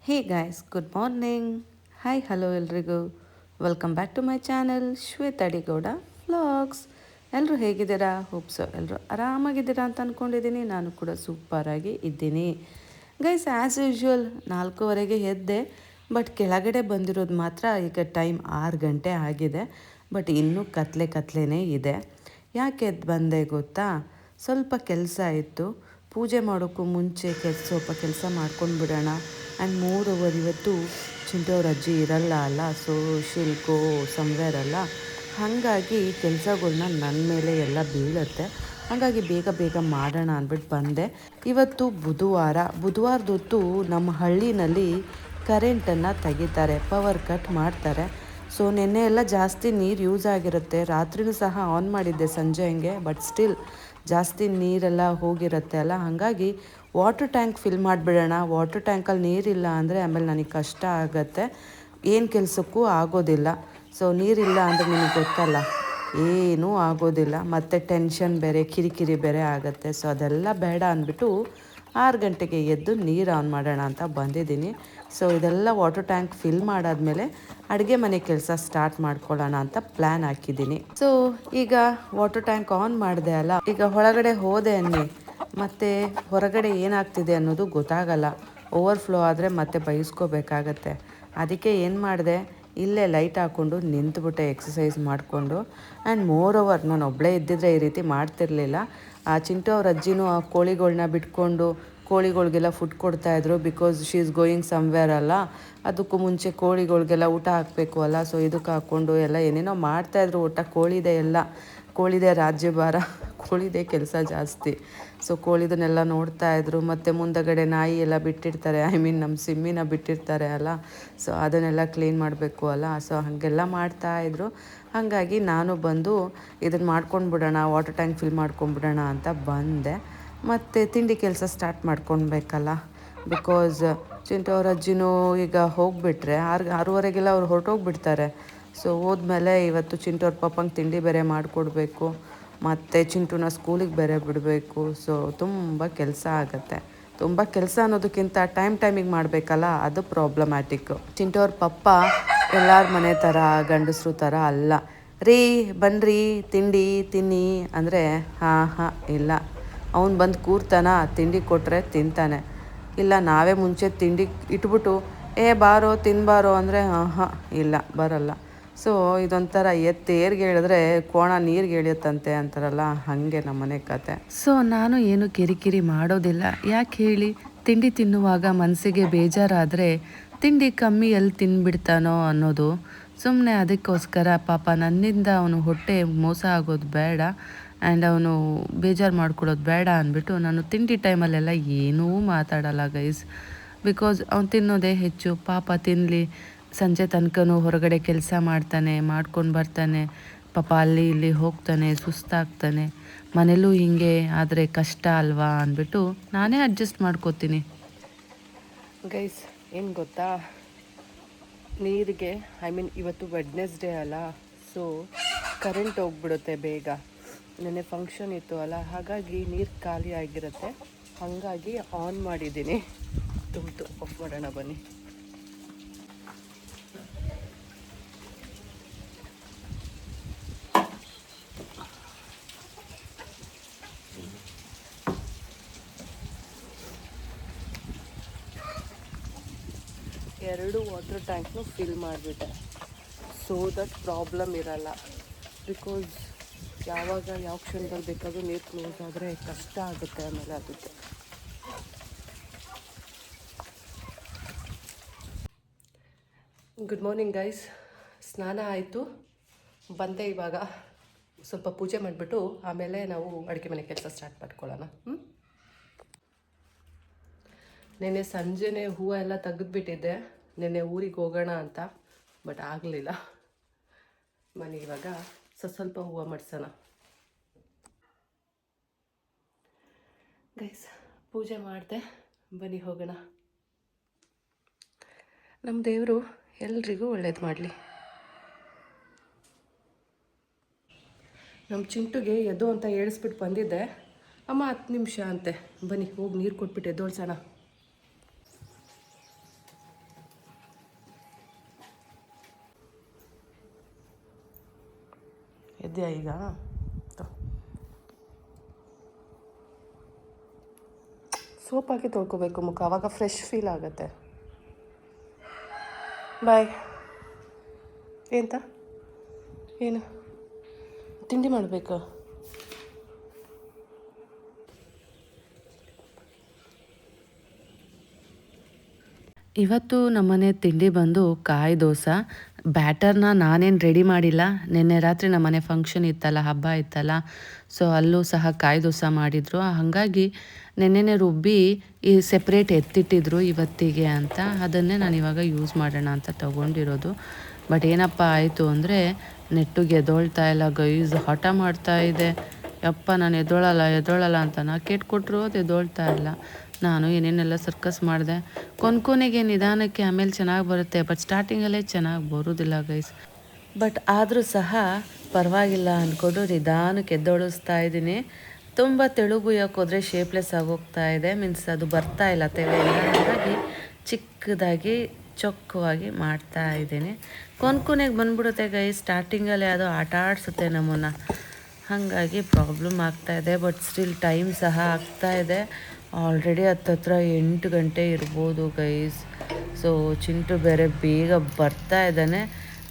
ಹೇ guys, good morning. Hi, hello ಎಲ್ರಿಗೂ. Welcome back to my channel Shweta Adigowda vlogs. ಎಲ್ಲರೂ ಹೇಗಿದ್ದೀರಾ? Hope so ಎಲ್ಲರೂ ಆರಾಮಾಗಿದ್ದೀರಾ ಅಂತ ಅಂದ್ಕೊಂಡಿದ್ದೀನಿ. ನಾನು ಕೂಡ ಸೂಪರಾಗಿ ಇದ್ದೀನಿ ಗೈಸ್. ಆ್ಯಸ್ ಯೂಶ್ವಲ್ 4:15 ಎದ್ದೆ. ಬಟ್ ಕೆಳಗಡೆ ಬಂದಿರೋದು ಮಾತ್ರ ಈಗ ಟೈಮ್ 6 ಗಂಟೆ ಆಗಿದೆ. ಬಟ್ ಇನ್ನೂ ಕತ್ಲೆನೇ ಇದೆ. ಯಾಕೆ ಎದ್ದು ಬಂದೆ ಗೊತ್ತಾ? ಸ್ವಲ್ಪ ಕೆಲಸ ಇತ್ತು. ಪೂಜೆ ಮಾಡೋಕ್ಕೂ ಮುಂಚೆ ಸ್ವಲ್ಪ ಕೆಲಸ ಮಾಡ್ಕೊಂಡು ಬಿಡೋಣ. ಆ್ಯಂಡ್ ಮೋರ್ ಓವರ್ ಇವತ್ತು ಚಿಂಟು ಅವ್ರ ಅಜ್ಜಿ ಇರಲ್ಲ ಅಲ್ಲ, ಸೊ ಶಿಲ್ ಗೋ ಸಮ್ವೇರ್ ಅಲ್ಲ. ಹಾಗಾಗಿ ಕೆಲಸಗಳ್ನ ನನ್ನ ಮೇಲೆ ಎಲ್ಲ ಬೀಳುತ್ತೆ. ಹಾಗಾಗಿ ಬೇಗ ಮಾಡೋಣ ಅಂದ್ಬಿಟ್ಟು ಬಂದೆ. ಇವತ್ತು ಬುಧವಾರದೊತ್ತು ನಮ್ಮ ಹಳ್ಳಿನಲ್ಲಿ ಕರೆಂಟನ್ನು ತೆಗಿತಾರೆ, ಪವರ್ ಕಟ್ ಮಾಡ್ತಾರೆ. ಸೊ ನೆನ್ನೆ ಎಲ್ಲ ಜಾಸ್ತಿ ನೀರು ಯೂಸ್ ಆಗಿರುತ್ತೆ. ರಾತ್ರಿನೂ ಸಹ ಆನ್ ಮಾಡಿದ್ದೆ ಸಂಜೆ ಹಂಗೆ. ಬಟ್ ಸ್ಟಿಲ್ ಜಾಸ್ತಿ ನೀರೆಲ್ಲ ಹೋಗಿರುತ್ತೆ ಅಲ್ಲ, ಹಾಗಾಗಿ ವಾಟರ್ ಟ್ಯಾಂಕ್ ಫಿಲ್ ಮಾಡಿಬಿಡೋಣ. ವಾಟರ್ ಟ್ಯಾಂಕಲ್ಲಿ ನೀರಿಲ್ಲ ಅಂದರೆ ಆಮೇಲೆ ನನಗೆ ಕಷ್ಟ ಆಗುತ್ತೆ, ಏನು ಕೆಲಸಕ್ಕೂ ಆಗೋದಿಲ್ಲ. ಸೊ ನೀರಿಲ್ಲ ಅಂದರೆ ನಿಮಗೆ ಗೊತ್ತಲ್ಲ, ಏನೂ ಆಗೋದಿಲ್ಲ. ಮತ್ತು ಟೆನ್ಷನ್ ಬೇರೆ, ಕಿರಿಕಿರಿ ಬೇರೆ ಆಗುತ್ತೆ. ಸೊ ಅದೆಲ್ಲ ಬೇಡ ಅಂದ್ಬಿಟ್ಟು 6 ಗಂಟೆಗೆ ಎದ್ದು ನೀರು ಆನ್ ಮಾಡೋಣ ಅಂತ ಬಂದಿದ್ದೀನಿ. ಸೊ ಇದೆಲ್ಲ ವಾಟರ್ ಟ್ಯಾಂಕ್ ಫಿಲ್ ಮಾಡಾದಮೇಲೆ ಅಡುಗೆ ಮನೆ ಕೆಲಸ ಸ್ಟಾರ್ಟ್ ಮಾಡ್ಕೊಳ್ಳೋಣ ಅಂತ ಪ್ಲ್ಯಾನ್ ಹಾಕಿದ್ದೀನಿ. ಸೊ ಈಗ ವಾಟರ್ ಟ್ಯಾಂಕ್ ಆನ್ ಮಾಡಿದೆ ಅಲ್ಲ, ಈಗ ಒಳಗಡೆ ಹೋದೆ ಅನ್ನಿ, ಮತ್ತು ಹೊರಗಡೆ ಏನಾಗ್ತಿದೆ ಅನ್ನೋದು ಗೊತ್ತಾಗಲ್ಲ. ಓವರ್ಫ್ಲೋ ಆದರೆ ಮತ್ತೆ ಬೈಸ್ಕೋಬೇಕಾಗತ್ತೆ. ಅದಕ್ಕೆ ಏನು ಮಾಡಿದೆ, ಇಲ್ಲೇ ಲೈಟ್ ಹಾಕ್ಕೊಂಡು ನಿಂತುಬಿಟ್ಟೆ ಎಕ್ಸಸೈಸ್ ಮಾಡಿಕೊಂಡು. ಆ್ಯಂಡ್ ಮೋರ್ ಓವರ್ ನಾನು ಒಬ್ಬಳೇ ಇದ್ದಿದ್ರೆ ಈ ರೀತಿ ಮಾಡ್ತಿರ್ಲಿಲ್ಲ. ಆ ಚಿಂಟು ಅವ್ರ ಅಜ್ಜಿನೂ ಆ ಕೋಳಿಗಳ್ನ ಬಿಟ್ಕೊಂಡು ಕೋಳಿಗಳಿಗೆಲ್ಲ ಫುಡ್ ಕೊಡ್ತಾಯಿದ್ರು. Because she is going somewhere ಅಲ್ಲ, ಅದಕ್ಕೂ ಮುಂಚೆ ಕೋಳಿಗಳಿಗೆಲ್ಲ ಊಟ ಹಾಕಬೇಕು ಅಲ್ಲ. ಸೊ ಇದಕ್ಕೆ ಹಾಕ್ಕೊಂಡು ಎಲ್ಲ ಏನೇನೋ ಮಾಡ್ತಾಯಿದ್ರು. ಊಟ ಕೋಳಿದೆ ರಾಜ್ಯಭಾರ, ಕೋಳಿದೆ ಕೆಲಸ ಜಾಸ್ತಿ. ಸೊ ಕೋಳಿದನ್ನೆಲ್ಲ ನೋಡ್ತಾಯಿದ್ರು. ಮತ್ತು ಮುಂದಗಡೆ ನಾಯಿ ಎಲ್ಲ ಬಿಟ್ಟಿರ್ತಾರೆ, ನಮ್ಮ ಸಿಮ್ಮಿನ ಬಿಟ್ಟಿರ್ತಾರೆ ಅಲ್ಲ. ಸೊ ಅದನ್ನೆಲ್ಲ ಕ್ಲೀನ್ ಮಾಡಬೇಕು ಅಲ್ಲ. ಸೊ ಹಾಗೆಲ್ಲ ಮಾಡ್ತಾಯಿದ್ರು. ಹಾಗಾಗಿ ನಾನು ಬಂದು ಇದನ್ನು ಮಾಡ್ಕೊಂಡು ಬಿಡೋಣ, ವಾಟರ್ ಟ್ಯಾಂಕ್ ಫಿಲ್ ಮಾಡ್ಕೊಂಬಿಡೋಣ ಅಂತ ಬಂದೆ. ಮತ್ತು ತಿಂಡಿ ಕೆಲಸ ಸ್ಟಾರ್ಟ್ ಮಾಡ್ಕೊಳ್ಬೇಕಲ್ಲ. ಬಿಕಾಸ್ ಚಿಂಟು ಅವ್ರ ಅಜ್ಜಿನೂ ಈಗ ಹೋಗಿಬಿಟ್ರೆ 6:30 ಅವ್ರು ಹೊರಟೋಗ್ಬಿಡ್ತಾರೆ. ಸೊ ಹೋದ್ಮೇಲೆ ಇವತ್ತು ಚಿಂಟು ಅವ್ರ ಪಪ್ಪಂಗೆ ತಿಂಡಿ ಬೇರೆ ಮಾಡಿಕೊಡ್ಬೇಕು, ಮತ್ತು ಚಿಂಟುನ ಸ್ಕೂಲಿಗೆ ಬೇರೆ ಬಿಡಬೇಕು. ಸೊ ತುಂಬ ಕೆಲಸ ಆಗುತ್ತೆ. ತುಂಬ ಕೆಲಸ ಅನ್ನೋದಕ್ಕಿಂತ ಟೈಮಿಗೆ ಮಾಡಬೇಕಲ್ಲ, ಅದು ಪ್ರಾಬ್ಲಮ್ಯಾಟಿಕ್ಕು. ಚಿಂಟು ಅವ್ರ ಪಪ್ಪ ಎಲ್ಲರ ಮನೆ ಥರ ಗಂಡಸರು ಥರ ಅಲ್ಲ. ರೀ ಬನ್ನಿರಿ ತಿಂಡಿ ತಿನ್ನಿ ಅಂದರೆ ಹಾಂ ಇಲ್ಲ, ಅವ್ನು ಬಂದು ಕೂರ್ತಾನ, ತಿಂಡಿ ಕೊಟ್ಟರೆ ತಿಂತಾನೆ. ಇಲ್ಲ ನಾವೇ ಮುಂಚೆ ತಿಂಡಿ ಇಟ್ಬಿಟ್ಟು ಬಾರೋ ತಿನ್ಬಾರೋ ಅಂದರೆ ಹಾಂ ಇಲ್ಲ ಬರಲ್ಲ. ಸೊ ಇದೊಂಥರ ಏರ್ಗೆ ಹೇಳಿದ್ರೆ ಕೋಣ ನೀರಿಗೆ ಇಳಿಯುತ್ತಂತೆ ಅಂತಾರಲ್ಲ, ಹಾಗೆ ನಮ್ಮನೆ ಕತೆ. ಸೊ ನಾನು ಏನು ಕಿರಿಕಿರಿ ಮಾಡೋದಿಲ್ಲ. ಯಾಕೆ ಹೇಳಿ, ತಿಂಡಿ ತಿನ್ನುವಾಗ ಮನಸ್ಸಿಗೆ ಬೇಜಾರಾದರೆ ತಿಂಡಿ ಕಮ್ಮಿ ಎಲ್ಲಿ ತಿನ್ಬಿಡ್ತಾನೋ ಅನ್ನೋದು. ಸುಮ್ಮನೆ ಅದಕ್ಕೋಸ್ಕರ ಪಾಪ ನನ್ನಿಂದ ಅವನು ಹೊಟ್ಟೆ ಮೋಸ ಆಗೋದು ಬೇಡ, ಆ್ಯಂಡ್ ಅವನು ಬೇಜಾರು ಮಾಡ್ಕೊಳ್ಳೋದು ಬೇಡ ಅಂದ್ಬಿಟ್ಟು ನಾನು ತಿಂಡಿ ಟೈಮಲ್ಲೆಲ್ಲ ಏನೂ ಮಾತಾಡಲ್ಲ ಗೈಸ್. ಬಿಕಾಸ್ ಅವ್ನು ತಿನ್ನೋದೇ ಹೆಚ್ಚು. ಪಾಪ ತಿನ್ನಲಿ, ಸಂಜೆ ತನಕನೂ ಹೊರಗಡೆ ಕೆಲಸ ಮಾಡ್ಕೊಂಡು ಬರ್ತಾನೆ. ಪಾಪ ಅಲ್ಲಿ ಇಲ್ಲಿ ಹೋಗ್ತಾನೆ, ಸುಸ್ತಾಗ್ತಾನೆ. ಮನೇಲೂ ಹಿಂಗೆ ಆದರೆ ಕಷ್ಟ ಅಲ್ವಾ ಅಂದ್ಬಿಟ್ಟು ನಾನೇ ಅಡ್ಜಸ್ಟ್ ಮಾಡ್ಕೋತೀನಿ ಗೈಸ್. ಏನು ಗೊತ್ತಾ, ನೀರಿಗೆ ಇವತ್ತು ವೆಡ್ನೆಸ್ಡೇ ಅಲ್ಲ, ಸೊ ಕರೆಂಟ್ ಹೋಗ್ಬಿಡುತ್ತೆ ಬೇಗ. ನೆನ್ನೆ ಫಂಕ್ಷನ್ ಇತ್ತು ಅಲ್ಲ, ಹಾಗಾಗಿ ನೀರು ಖಾಲಿ ಆಗಿರುತ್ತೆ. ಹಾಗಾಗಿ ಆನ್ ಮಾಡಿದ್ದೀನಿ. ತುಂಬಿತು, ಆಫ್ ಮಾಡೋಣ ಬನ್ನಿ. ಎರಡು ವಾಟರ್ ಟ್ಯಾಂಕ್ನು ಫಿಲ್ ಮಾಡಿಬಿಟ್ಟೆ, ಸೊ ದಟ್ ಪ್ರಾಬ್ಲಮ್ ಇರಲ್ಲ. ಬಿಕಾಸ್ ಯಾವ ಕ್ಷಣದಲ್ಲಿ ಬೇಕಾದರೂ ನೀರು ಕ್ಲೋಸ್ ಆದರೆ ಕಷ್ಟ ಆಗುತ್ತೆ ಆಮೇಲೆ. ಅದಕ್ಕೆ ಗುಡ್ ಮಾರ್ನಿಂಗ್ ಗೈಸ್. ಸ್ನಾನ ಆಯಿತು, ಬಂದೆ. ಇವಾಗ ಸ್ವಲ್ಪ ಪೂಜೆ ಮಾಡಿಬಿಟ್ಟು ಆಮೇಲೆ ನಾವು ಅಡುಗೆ ಮನೆ ಕೆಲಸ ಸ್ಟಾರ್ಟ್ ಮಾಡ್ಕೊಳ್ಳೋಣ. ನೆನ್ನೆ ಸಂಜೆನೇ ಹೂವು ಎಲ್ಲ ತೆಗೆದುಬಿಟ್ಟಿದ್ದೆ, ನೆನ್ನೆ ಊರಿಗೆ ಹೋಗೋಣ ಅಂತ. ಬಟ್ ಆಗಲಿಲ್ಲ. ಬನ್ನಿ ಇವಾಗ ಸ್ವಲ್ಪ ಹೂವು ಮಡ್ಸೋಣ ಗೈಸ್. ಪೂಜೆ ಮಾಡಿದೆ, ಬನ್ನಿ ಹೋಗೋಣ. ನಮ್ಮ ದೇವರು ಎಲ್ರಿಗೂ ಒಳ್ಳೇದು ಮಾಡಲಿ. ನಮ್ಮ ಚಿಂಟುಗೆ ಎದ್ದು ಅಂತ ಹೇಳಿಸ್ಬಿಟ್ಟು ಬಂದಿದ್ದೆ. ಅಮ್ಮ 10 ನಿಮಿಷ ಅಂತೆ. ಬನ್ನಿ ಹೋಗಿ ನೀರು ಕೊಟ್ಬಿಟ್ಟು ಎದ್ದೋಳ್ಸೋಣ. ಇದೆಯಾ ಈಗ? ಸೋಪ್ ಹಾಕಿ ತೊಳ್ಕೊಬೇಕು ಮುಖ, ಆವಾಗ ಫ್ರೆಶ್ ಫೀಲ್ ಆಗುತ್ತೆ. ಬಾಯ್. ಎಂತ ಏನು ತಿಂಡಿ ಮಾಡಬೇಕು? ಇವತ್ತು ನಮ್ಮನೆ ತಿಂಡಿ ಬಂದು ಕಾಯಿ ದೋಸೆ. ಬ್ಯಾಟರ್ನ ನಾನೇನು ರೆಡಿ ಮಾಡಿಲ್ಲ. ನಿನ್ನೆ ರಾತ್ರಿ ನಮ್ಮನೆ ಫಂಕ್ಷನ್ ಇತ್ತಲ್ಲ, ಹಬ್ಬ ಇತ್ತಲ್ಲ, ಸೊ ಅಲ್ಲೂ ಸಹ ಕಾಯಿ ದೋಸೆ ಮಾಡಿದರು. ಹಾಗಾಗಿ ನೆನ್ನೆನೇ ರುಬ್ಬಿ ಈ ಸೆಪ್ರೇಟ್ ಎತ್ತಿಟ್ಟಿದ್ರು ಇವತ್ತಿಗೆ ಅಂತ. ಅದನ್ನೇ ನಾನು ಇವಾಗ ಯೂಸ್ ಮಾಡೋಣ ಅಂತ ತೊಗೊಂಡಿರೋದು. ಬಟ್ ಏನಪ್ಪ ಆಯಿತು ಅಂದರೆ ನೆಟ್ಟಿಗೆ ಎದ್ದೊಳ್ತಾ ಇಲ್ಲ ಗೈಸ್, ಹಠ ಮಾಡ್ತಾ ಇದೆ. ಯಪ್ಪ ನಾನು ಎದ್ದೊಳಲ್ಲ ಅಂತ ನಾ ಕೆಟ್ಕೊಟ್ರು, ಅದು ಎದ್ದೊಳ್ತಾ ಇಲ್ಲ. ನಾನು ಏನೇನೆಲ್ಲ ಸರ್ಕಸ್ ಮಾಡಿದೆ. ಕೊನೆಗೆ ನಿಧಾನಕ್ಕೆ ಆಮೇಲೆ ಚೆನ್ನಾಗಿ ಬರುತ್ತೆ, ಬಟ್ ಸ್ಟಾರ್ಟಿಂಗಲ್ಲೇ ಚೆನ್ನಾಗಿ ಬರೋದಿಲ್ಲ ಗೈಸ್. ಬಟ್ ಆದರೂ ಸಹ ಪರವಾಗಿಲ್ಲ ಅಂದ್ಕೊಂಡು ನಿಧಾನಕ್ಕೆ ಎದ್ದೊಳಿಸ್ತಾ ಇದ್ದೀನಿ. ತುಂಬ ತೆಳುಗುಯ್ಯಕ್ಕೆ ಹೋದರೆ ಶೇಪ್ಲೆಸ್ ಆಗೋಗ್ತಾ ಇದೆ, ಮೀನ್ಸ್ ಅದು ಬರ್ತಾ ಇಲ್ಲ ತೆವೆಯಿಂದ. ಹಾಗಾಗಿ ಚಿಕ್ಕದಾಗಿ ಚೊಕ್ಕವಾಗಿ ಮಾಡ್ತಾ ಇದ್ದೀನಿ. ಕೊನೆಗೆ ಬಂದ್ಬಿಡುತ್ತೆ ಗೈಸ್. ಸ್ಟಾರ್ಟಿಂಗಲ್ಲೇ ಅದು ಆಟ ಆಡಿಸುತ್ತೆ ನಮ್ಮನ್ನು, ಹಾಗಾಗಿ ಪ್ರಾಬ್ಲಮ್ ಆಗ್ತಾಯಿದೆ. ಬಟ್ ಸ್ಟಿಲ್ ಟೈಮ್ ಸಹ ಆಗ್ತಾಯಿದೆ. ಆಲ್ರೆಡಿ ಹತ್ತತ್ರ 8 ಗಂಟೆ ಇರ್ಬೋದು ಗೈಸ್. ಸೊ ಚಿಂಟು ಬೇರೆ ಬೇಗ ಬರ್ತಾ ಇದ್ದಾನೆ,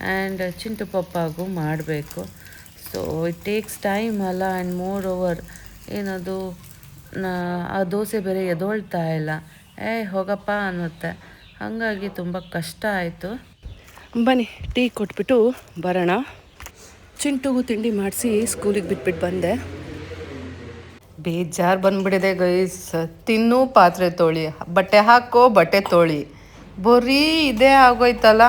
ಆ್ಯಂಡ್ ಚಿಂಟು ಪಪ್ಪಾಗೂ ಮಾಡಬೇಕು. ಸೊ ಇಟ್ ಟೇಕ್ಸ್ ಟೈಮ್ ಅಲ್ಲ. ಆ್ಯಂಡ್ ಮೋರ್ ಓವರ್ ಏನದು ಆ ದೋಸೆ ಬೇರೆ ಎದೊಳ್ತಾ ಇಲ್ಲ, ಹೋಗಪ್ಪ ಅನ್ನುತ್ತೆ. ಹಾಗಾಗಿ ತುಂಬ ಕಷ್ಟ ಆಯಿತು. ಬನ್ನಿ ಟೀ ಕೊಟ್ಬಿಟ್ಟು ಬರೋಣ. ಚಿಂಟುಗೂ ತಿಂಡಿ ಮಾಡಿಸಿ ಸ್ಕೂಲಿಗೆ ಬಿಟ್ಬಿಟ್ಟು ಬಂದೆ. ಬೇಜಾರು ಬಂದ್ಬಿಟ್ಟಿದೆ ಗೈಸ್. ತಿನ್ನು, ಪಾತ್ರೆ ತೊಳಿ, ಬಟ್ಟೆ ಹಾಕೋ, ಬಟ್ಟೆ ತೊಳಿ, ಬರೀ ಇದೇ ಆಗೋಯ್ತಲ್ಲ.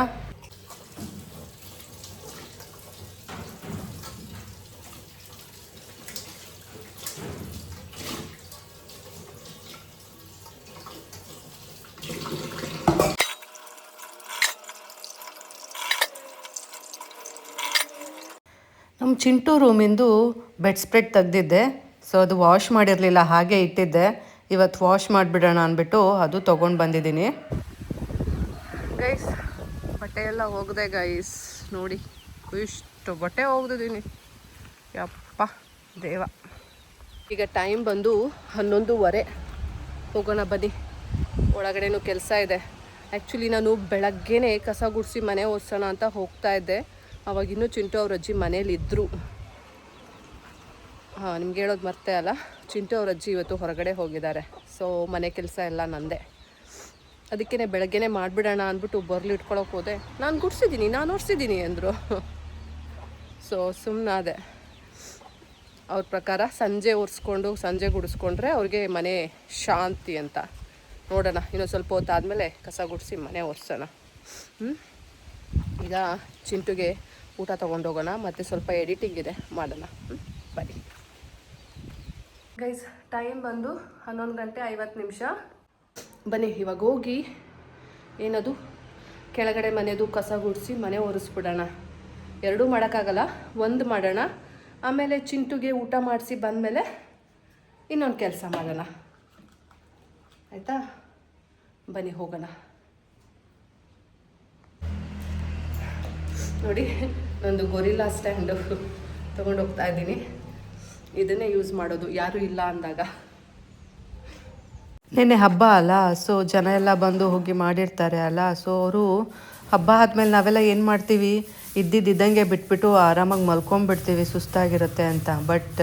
ನಮ್ಮ ಚಿಂಟು ರೂಮಿಂದು ಬೆಡ್ ಸ್ಪ್ರೆಡ್ ತೆಗ್ದಿದ್ದೆ. ಸೊ ಅದು ವಾಶ್ ಮಾಡಿರಲಿಲ್ಲ, ಹಾಗೆ ಇಟ್ಟಿದ್ದೆ. ಇವತ್ತು ವಾಶ್ ಮಾಡಿಬಿಡೋಣ ಅಂದ್ಬಿಟ್ಟು ಅದು ತೊಗೊಂಡು ಬಂದಿದ್ದೀನಿ ಗೈಸ್. ಬಟ್ಟೆ ಎಲ್ಲ ಹೋಗಿದೆ ಗೈಸ್, ನೋಡಿ ಇಷ್ಟು ಬಟ್ಟೆ ಹೋಗ್ದಿದ್ದೀನಿ. ಯಪ್ಪ ದೇವ. ಈಗ ಟೈಮ್ ಬಂದು 11:30. ಹೋಗೋಣ ಬನ್ನಿ. ಒಳಗಡೆನೂ ಕೆಲಸ ಇದೆ. ಆ್ಯಕ್ಚುಲಿ ನಾನು ಬೆಳಗ್ಗೆನೇ ಕಸ ಗುಡಿಸಿ ಮನೆ ಒರೆಸೋಣ ಅಂತ ಹೋಗ್ತಾ ಇದ್ದೆ. ಅವಾಗಿನ್ನೂ ಚಿಂಟು ಅವ್ರ ಅಜ್ಜಿ ಮನೇಲಿದ್ದರು. ನಿಮ್ಗೆ ಹೇಳೋದು ಮರ್ತೆ ಅಲ್ಲ, ಚಿಂಟು ಅವ್ರ ಅಜ್ಜಿ ಇವತ್ತು ಹೊರಗಡೆ ಹೋಗಿದ್ದಾರೆ. ಸೊ ಮನೆ ಕೆಲಸ ಎಲ್ಲ ನಂದೆ. ಅದಕ್ಕೇ ಬೆಳಗ್ಗೆನೇ ಮಾಡಿಬಿಡೋಣ ಅಂದ್ಬಿಟ್ಟು ಬರ್ಲು ಇಟ್ಕೊಳಕ್ಕೆ ಹೋದೆ. ನಾನು ಒರೆಸಿದ್ದೀನಿ ಅಂದರು. ಸೊ ಸುಮ್ಮನಾದೆ. ಅವ್ರ ಪ್ರಕಾರ ಸಂಜೆ ಒರೆಸ್ಕೊಂಡು ಸಂಜೆ ಗುಡಿಸ್ಕೊಂಡ್ರೆ ಅವ್ರಿಗೆ ಮನೆ ಶಾಂತಿ ಅಂತ. ನೋಡೋಣ, ಇನ್ನೊಂದು ಸ್ವಲ್ಪ ಹೊತ್ತಾದಮೇಲೆ ಕಸ ಗುಡಿಸಿ ಮನೆ ಒರೆಸೋಣ. ಈಗ ಚಿಂಟುಗೆ ಊಟ ತೊಗೊಂಡೋಗೋಣ, ಮತ್ತು ಸ್ವಲ್ಪ ಎಡಿಟಿಂಗ್ ಇದೆ, ಮಾಡೋಣ. ಬನ್ನಿ ಗೈಸ್. ಟೈಮ್ ಬಂದು 11:50. ಬನ್ನಿ ಇವಾಗ ಹೋಗಿ ಏನದು ಕೆಳಗಡೆ ಮನೆದು ಕಸ ಗುಡಿಸಿ ಮನೆ ಒರೆಸ್ಬಿಡೋಣ. ಎರಡೂ ಮಾಡೋಕ್ಕಾಗಲ್ಲ, ಒಂದು ಮಾಡೋಣ. ಆಮೇಲೆ ಚಿಂಟುಗೆ ಊಟ ಮಾಡಿಸಿ ಬಂದಮೇಲೆ ಇನ್ನೊಂದು ಕೆಲಸ ಮಾಡೋಣ, ಆಯಿತಾ? ಬನ್ನಿ ಹೋಗೋಣ. ನೋಡಿ, ನಂದು ಗೊರಿಲ್ಲಾ ಸ್ಟ್ಯಾಂಡು ತೊಗೊಂಡು ಹೋಗ್ತಾ ಇದ್ದೀನಿ. ಇದನ್ನೇ ಯೂಸ್ ಮಾಡೋದು ಯಾರೂ ಇಲ್ಲ ಅಂದಾಗ. ನಿನ್ನೆ ಹಬ್ಬ ಅಲ್ಲ, ಸೊ ಜನ ಎಲ್ಲ ಬಂದು ಹೋಗಿ ಮಾಡಿರ್ತಾರೆ ಅಲ್ಲ. ಸೊ ಅವರು ಹಬ್ಬ ಆದಮೇಲೆ ನಾವೆಲ್ಲ ಏನು ಮಾಡ್ತೀವಿ, ಇದ್ದಂಗೆ ಬಿಟ್ಬಿಟ್ಟು ಆರಾಮಾಗಿ ಮಲ್ಕೊಂಡ್ಬಿಡ್ತೀವಿ, ಸುಸ್ತಾಗಿರುತ್ತೆ ಅಂತ. ಬಟ್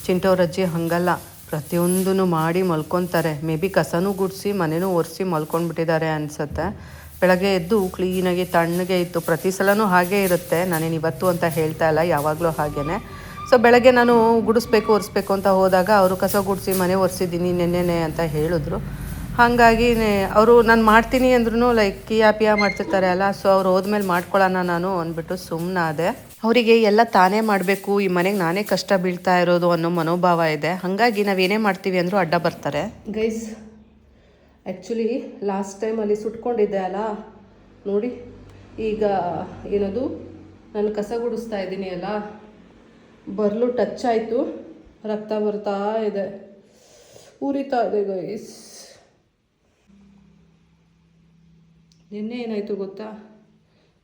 ಚಿಂಟೋರ ಅಜ್ಜಿ ಹಾಗಲ್ಲ, ಪ್ರತಿಯೊಂದೂ ಮಾಡಿ ಮಲ್ಕೊತಾರೆ. ಮೇ ಬಿ ಕಸನೂ ಗುಡಿಸಿ ಮನೆಯೂ ಒರೆಸಿ ಮಲ್ಕೊಂಡ್ಬಿಟ್ಟಿದ್ದಾರೆ ಅನಿಸುತ್ತೆ. ಬೆಳಗ್ಗೆ ಎದ್ದು ಕ್ಲೀನಾಗಿ ತಣ್ಣಗೆ ಇತ್ತು. ಪ್ರತಿ ಸಲವೂ ಹಾಗೇ ಇರುತ್ತೆ, ನಾನೇನು ಇವತ್ತು ಅಂತ ಹೇಳ್ತಾ ಇಲ್ಲ, ಯಾವಾಗಲೂ ಹಾಗೇ. ಸೊ ಬೆಳಗ್ಗೆ ನಾನು ಗುಡಿಸ್ಬೇಕು ಒರೆಸ್ಬೇಕು ಅಂತ ಹೋದಾಗ ಅವರು ಕಸ ಗುಡಿಸಿ ಮನೆ ಒರೆಸಿದ್ದೀನಿ ನೆನ್ನೆನೆ ಅಂತ ಹೇಳಿದ್ರು. ಹಾಗಾಗಿ ಅವರು ನಾನು ಮಾಡ್ತೀನಿ ಅಂದ್ರೂ ಲೈಕ್ ಕಿಯಾ ಮಾಡ್ತಿರ್ತಾರೆ ಅಲ್ಲ. ಸೊ ಅವ್ರು ಹೋದ್ಮೇಲೆ ಮಾಡ್ಕೊಳ್ಳೋಣ ನಾನು ಅಂದ್ಬಿಟ್ಟು ಸುಮ್ಮನಾದೆ. ಅವರಿಗೆ ಎಲ್ಲ ತಾನೇ ಮಾಡಬೇಕು, ಈ ಮನೆಗೆ ನಾನೇ ಕಷ್ಟ ಬೀಳ್ತಾ ಇರೋದು ಅನ್ನೋ ಮನೋಭಾವ ಇದೆ. ಹಾಗಾಗಿ ನಾವೇನೇ ಮಾಡ್ತೀವಿ ಅಂದರೂ ಅಡ್ಡ ಬರ್ತಾರೆ ಗೈಸ್. ಆ್ಯಕ್ಚುಲಿ ಲಾಸ್ಟ್ ಟೈಮ್ ಅಲ್ಲಿ ಸುಟ್ಕೊಂಡಿದ್ದೆ ಅಲ್ಲ, ನೋಡಿ ಈಗ ಏನದು ನಾನು ಕಸ ಗುಡಿಸ್ತಾ ಇದ್ದೀನಿ ಅಲ್ಲ, ಬರ್ಲು ಟಚ್ ಆಯಿತು, ರಕ್ತ ಬರ್ತಾ ಇದೆ, ಉರಿತಾ ಇದೆ ಗೈಸ್. ನಿನ್ನೆ ಏನಾಯಿತು ಗೊತ್ತಾ,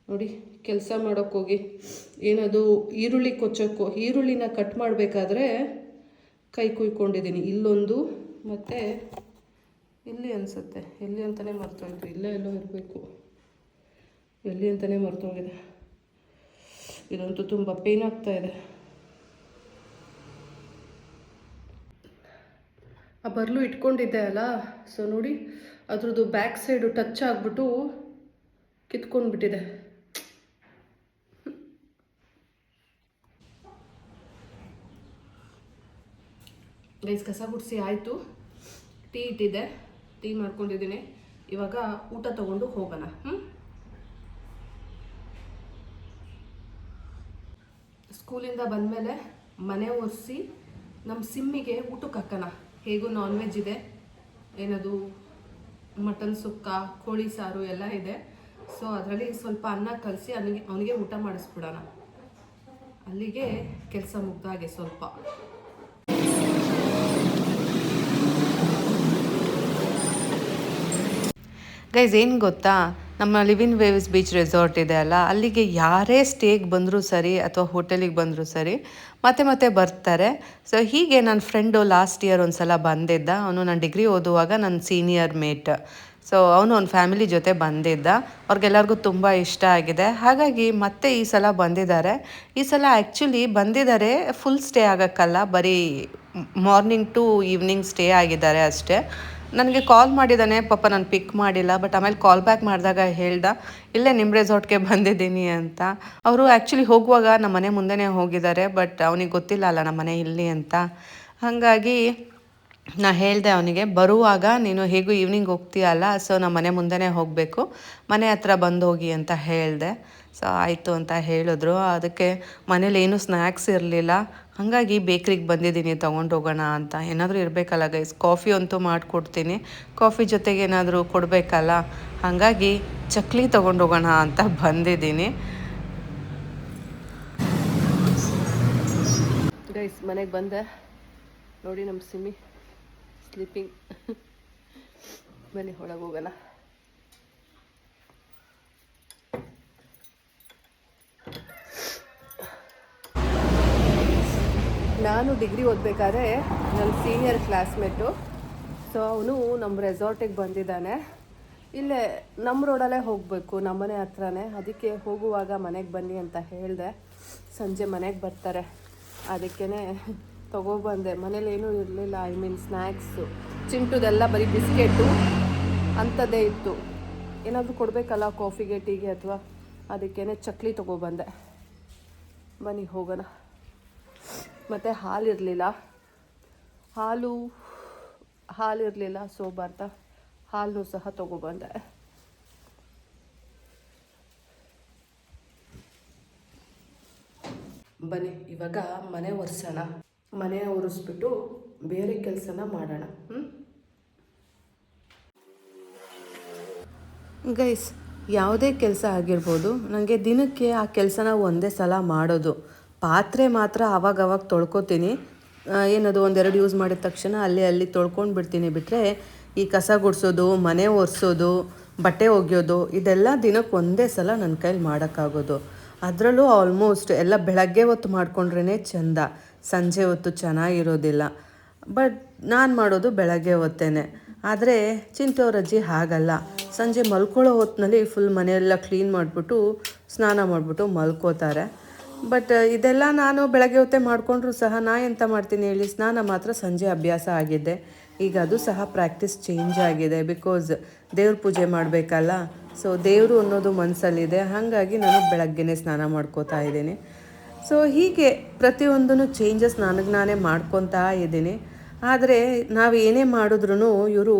ನೋಡಿ ಕೆಲಸ ಮಾಡೋಕ್ಕೋಗಿ ಏನದು ಈರುಳ್ಳಿ ಕೊಚ್ಚೋಕ್ಕೋ, ಈರುಳ್ಳಿನ ಕಟ್ ಮಾಡಬೇಕಾದ್ರೆ ಕೈ ಕುಯ್ಕೊಂಡಿದ್ದೀನಿ. ಇಲ್ಲೊಂದು ಮತ್ತು ಇಲ್ಲಿ ಅನಿಸುತ್ತೆ, ಎಲ್ಲಿ ಅಂತಲೇ ಮರ್ತೋಯ್ತು, ಇಲ್ಲೇ ಎಲ್ಲೋ ಇರಬೇಕು, ಎಲ್ಲಿ ಅಂತಲೇ ಮರ್ತೋಗಿದೆ. ಇದಂತೂ ತುಂಬ ಪೇನ್ ಆಗ್ತಾಯಿದೆ. ಆ ಬರ್ಲು ಇಟ್ಕೊಂಡಿದ್ದೆ ಅಲ್ಲ, ಸೊ ನೋಡಿ ಅದ್ರದ್ದು ಬ್ಯಾಕ್ ಸೈಡು ಟಚ್ ಆಗಿಬಿಟ್ಟು ಕಿತ್ಕೊಂಡ್ಬಿಟ್ಟಿದೆ. ಗೈಸ್, ಕಸ ಗುಡಿಸಿ ಆಯಿತು, ಟೀ ಇಟ್ಟಿದ್ದೆ, ಟೀ ಮಾಡ್ಕೊಂಡಿದ್ದೀನಿ. ಇವಾಗ ಊಟ ತಗೊಂಡು ಹೋಗೋಣ. ಸ್ಕೂಲಿಂದ ಬಂದಮೇಲೆ ಮನೆ ಒರೆಸಿ ನಮ್ಮ ಸಿಮ್ಮಿಗೆ ಊಟಕ್ಕೆ ಹಾಕೋಣ. ಹೇಗೂ ನಾನ್ ವೆಜ್ ಇದೆ, ಏನದು ಮಟನ್ ಸುಕ್ಕ, ಕೋಳಿ ಸಾರು ಎಲ್ಲ ಇದೆ. ಸೊ ಅದರಲ್ಲಿ ಸ್ವಲ್ಪ ಅನ್ನ ಕಲಸಿ ಅವನಿಗೆ ಊಟ ಮಾಡಿಸ್ಬಿಡೋಣ. ಅಲ್ಲಿಗೆ ಕೆಲಸ ಮುಗ್ದಾಗೆ. ಸ್ವಲ್ಪ ಗೈಸ್, ಏನು ಗೊತ್ತಾ, ನಮ್ಮ ಲಿವಿನ್ ವೇವ್ಸ್ ಬೀಚ್ ರೆಸಾರ್ಟ್ ಇದೆ ಅಲ್ಲ, ಅಲ್ಲಿಗೆ ಯಾರೇ ಸ್ಟೇಗೆ ಬಂದರೂ ಸರಿ ಅಥವಾ ಹೋಟೆಲಿಗೆ ಬಂದರೂ ಸರಿ ಮತ್ತೆ ಬರ್ತಾರೆ. ಸೊ ಹೀಗೆ ನನ್ನ ಫ್ರೆಂಡು ಲಾಸ್ಟ್ ಇಯರ್ ಒಂದು ಸಲ ಬಂದಿದ್ದ. ಅವನು ನಾನು ಡಿಗ್ರಿ ಓದುವಾಗ ನನ್ನ ಸೀನಿಯರ್ ಮೇಟ್. ಸೊ ಅವನು ಒಂದು ಫ್ಯಾಮಿಲಿ ಜೊತೆ ಬಂದಿದ್ದ. ಅವ್ರಿಗೆಲ್ಲರಿಗೂ ತುಂಬ ಇಷ್ಟ ಆಗಿದೆ, ಹಾಗಾಗಿ ಮತ್ತೆ ಈ ಸಲ ಬಂದಿದ್ದಾರೆ. ಈ ಸಲ ಆ್ಯಕ್ಚುಲಿ ಬಂದಿದ್ದಾರೆ ಫುಲ್ ಸ್ಟೇ ಆಗೋಕ್ಕಲ್ಲ, ಬರೀ ಮಾರ್ನಿಂಗ್ ಟು ಈವ್ನಿಂಗ್ ಸ್ಟೇ ಆಗಿದ್ದಾರೆ ಅಷ್ಟೇ. ನನಗೆ ಕಾಲ್ ಮಾಡಿದ್ದಾನೆ, ಪಾಪ ನಾನು ಪಿಕ್ ಮಾಡಿಲ್ಲ. ಬಟ್ ಆಮೇಲೆ ಕಾಲ್ ಬ್ಯಾಕ್ ಮಾಡಿದಾಗ ಹೇಳ್ದ, ಇಲ್ಲೇ ನಿಮ್ಮ ರೆಸಾರ್ಟ್ಗೆ ಬಂದಿದ್ದೀನಿ ಅಂತ. ಅವರು ಆ್ಯಕ್ಚುಲಿ ಹೋಗುವಾಗ ನಮ್ಮ ಮನೆ ಮುಂದೆನೇ ಹೋಗಿದ್ದಾರೆ, ಬಟ್ ಅವನಿಗೆ ಗೊತ್ತಿಲ್ಲ ಅಲ್ಲ ನಮ್ಮ ಮನೆ ಇಲ್ಲಿ ಅಂತ. ಹಾಗಾಗಿ ನಾ ಹೇಳಿದೆ ಅವನಿಗೆ, ಬರುವಾಗ ನೀನು ಹೇಗೂ ಈವ್ನಿಂಗ್ ಹೋಗ್ತೀಯಲ್ಲ, ಸೊ ನಮ್ಮ ಮನೆ ಮುಂದೆನೇ ಹೋಗಬೇಕು, ಮನೆ ಹತ್ರ ಬಂದು ಹೋಗಿ ಅಂತ ಹೇಳಿದೆ. ಸೊ ಆಯಿತು ಅಂತ ಹೇಳಿದ್ರು. ಅದಕ್ಕೆ ಮನೇಲಿ ಏನೂ ಸ್ನ್ಯಾಕ್ಸ್ ಇರಲಿಲ್ಲ, ಹಾಗಾಗಿ ಬೇಕ್ರಿಗೆ ಬಂದಿದ್ದೀನಿ ತೊಗೊಂಡು ಹೋಗೋಣ ಅಂತ. ಏನಾದರೂ ಇರಬೇಕಲ್ಲ ಗೈಸ್, ಕಾಫಿ ಅಂತೂ ಮಾಡಿಕೊಡ್ತೀನಿ, ಕಾಫಿ ಜೊತೆಗೆ ಏನಾದರೂ ಕೊಡಬೇಕಲ್ಲ, ಹಾಗಾಗಿ ಚಕ್ಲಿ ತೊಗೊಂಡು ಹೋಗೋಣ ಅಂತ ಬಂದಿದ್ದೀನಿ. ಗೈಸ್, ಮನೆಗೆ ಬಂದೆ ನೋಡಿ, ನಮ್ಮ ಸಿಮ್ಮಿ ಸ್ಲೀಪಿಂಗ್. ಬನ್ನಿ ಒಳಗೆ ಹೋಗೋಣ. ನಾನು ಡಿಗ್ರಿ ಓದಬೇಕಾದ್ರೆ ನನ್ನ ಸೀನಿಯರ್ ಕ್ಲಾಸ್ಮೇಟು. ಸೊ ಅವನು ನಮ್ಮ ರೆಸಾರ್ಟಿಗೆ ಬಂದಿದ್ದಾನೆ. ಇಲ್ಲೇ ನಮ್ಮ ರೋಡಲ್ಲೇ ಹೋಗಬೇಕು, ನಮ್ಮನೆ ಹತ್ರನೇ. ಅದಕ್ಕೆ ಹೋಗುವಾಗ ಮನೆಗೆ ಬನ್ನಿ ಅಂತ ಹೇಳಿದೆ. ಸಂಜೆ ಮನೆಗೆ ಬರ್ತಾರೆ, ಅದಕ್ಕೇ ತೊಗೊಬಂದೆ. ಮನೇಲಿ ಏನೂ ಇರಲಿಲ್ಲ, ಐ ಮೀನ್ ಸ್ನ್ಯಾಕ್ಸು, ಚಿಂಟುದೆಲ್ಲ ಬರೀ ಬಿಸ್ಕೆಟು ಅಂಥದ್ದೇ ಇತ್ತು. ಏನಾದರೂ ಕೊಡಬೇಕಲ್ಲ ಕಾಫಿಗೆ, ಟೀಗೆ ಅಥವಾ, ಅದಕ್ಕೇ ಚಕ್ಲಿ ತೊಗೊಬಂದೆ. ಬನ್ನಿ ಹೋಗೋಣ. ಮತ್ತು ಹಾಲಿರಲಿಲ್ಲ, ಹಾಲಿರಲಿಲ್ಲ, ಸೊ ಬರ್ತಾ ಹಾಲನ್ನು ಸಹ ತೊಗೊಬಂದೆ. ಬನ್ನಿ ಇವಾಗ ಮನೆ ಒರೆಸೋಣ. ಮನೆ ಒರೆಸ್ಬಿಟ್ಟು ಬೇರೆ ಕೆಲಸನ ಮಾಡೋಣ. ಗೈಸ್, ಯಾವುದೇ ಕೆಲಸ ಆಗಿರ್ಬೋದು, ನನಗೆ ದಿನಕ್ಕೆ ಆ ಕೆಲಸನ ಒಂದೇ ಸಲ ಮಾಡೋದು. ಪಾತ್ರೆ ಮಾತ್ರ ಆವಾಗವಾಗ ತೊಳ್ಕೊತೀನಿ, ಏನದು ಒಂದೆರಡು ಯೂಸ್ ಮಾಡಿದ ತಕ್ಷಣ ಅಲ್ಲಿ ತೊಳ್ಕೊಂಡು ಬಿಡ್ತೀನಿ. ಬಿಟ್ಟರೆ ಈ ಕಸ ಗುಡಿಸೋದು, ಮನೆ ಒರೆಸೋದು, ಬಟ್ಟೆ ಒಗೆಯೋದು, ಇದೆಲ್ಲ ದಿನಕ್ಕೆ ಒಂದೇ ಸಲ ನನ್ನ ಕೈಲಿ ಮಾಡೋಕ್ಕಾಗೋದು. ಅದರಲ್ಲೂ ಆಲ್ಮೋಸ್ಟ್ ಎಲ್ಲ ಬೆಳಗ್ಗೆ ಹೊತ್ತು ಮಾಡ್ಕೊಂಡ್ರೇ ಚೆಂದ, ಸಂಜೆ ಹೊತ್ತು ಚೆನ್ನಾಗಿರೋದಿಲ್ಲ. ಬಟ್ ನಾನು ಮಾಡೋದು ಬೆಳಗ್ಗೆ ಹೊತ್ತೇನೆ. ಆದರೆ ಚಿಂಟೋರ ಅಜ್ಜಿ ಹಾಗಲ್ಲ, ಸಂಜೆ ಮಲ್ಕೊಳ್ಳೋ ಹೊತ್ತಿನಲ್ಲಿ ಫುಲ್ ಮನೆಯೆಲ್ಲ ಕ್ಲೀನ್ ಮಾಡಿಬಿಟ್ಟು ಸ್ನಾನ ಮಾಡಿಬಿಟ್ಟು ಮಲ್ಕೋತಾರೆ. ಬಟ್ ಇದೆಲ್ಲ ನಾನು ಬೆಳಗ್ಗೆ ಹೊತ್ತೇ ಮಾಡಿಕೊಂಡ್ರೂ ಸಹ ನಾ ಎಂತ ಮಾಡ್ತೀನಿ ಹೇಳಿ, ಸ್ನಾನ ಮಾತ್ರ ಸಂಜೆ ಅಭ್ಯಾಸ ಆಗಿದ್ದೆ. ಈಗ ಅದು ಸಹ ಪ್ರಾಕ್ಟೀಸ್ ಚೇಂಜ್ ಆಗಿದೆ, ಬಿಕಾಸ್ ದೇವ್ರ ಪೂಜೆ ಮಾಡಬೇಕಲ್ಲ. ಸೊ ದೇವರು ಅನ್ನೋದು ಮನಸ್ಸಲ್ಲಿದೆ, ಹಾಗಾಗಿ ನಾನು ಬೆಳಗ್ಗೆನೇ ಸ್ನಾನ ಮಾಡ್ಕೋತಾ ಇದ್ದೀನಿ. ಸೊ ಹೀಗೆ ಪ್ರತಿಯೊಂದೂ ಚೇಂಜಸ್ ನನಗೆ ನಾನೇ ಮಾಡ್ಕೊತಾ ಇದ್ದೀನಿ. ಆದರೆ ನಾವು ಏನೇ ಮಾಡಿದ್ರೂ ಇವರು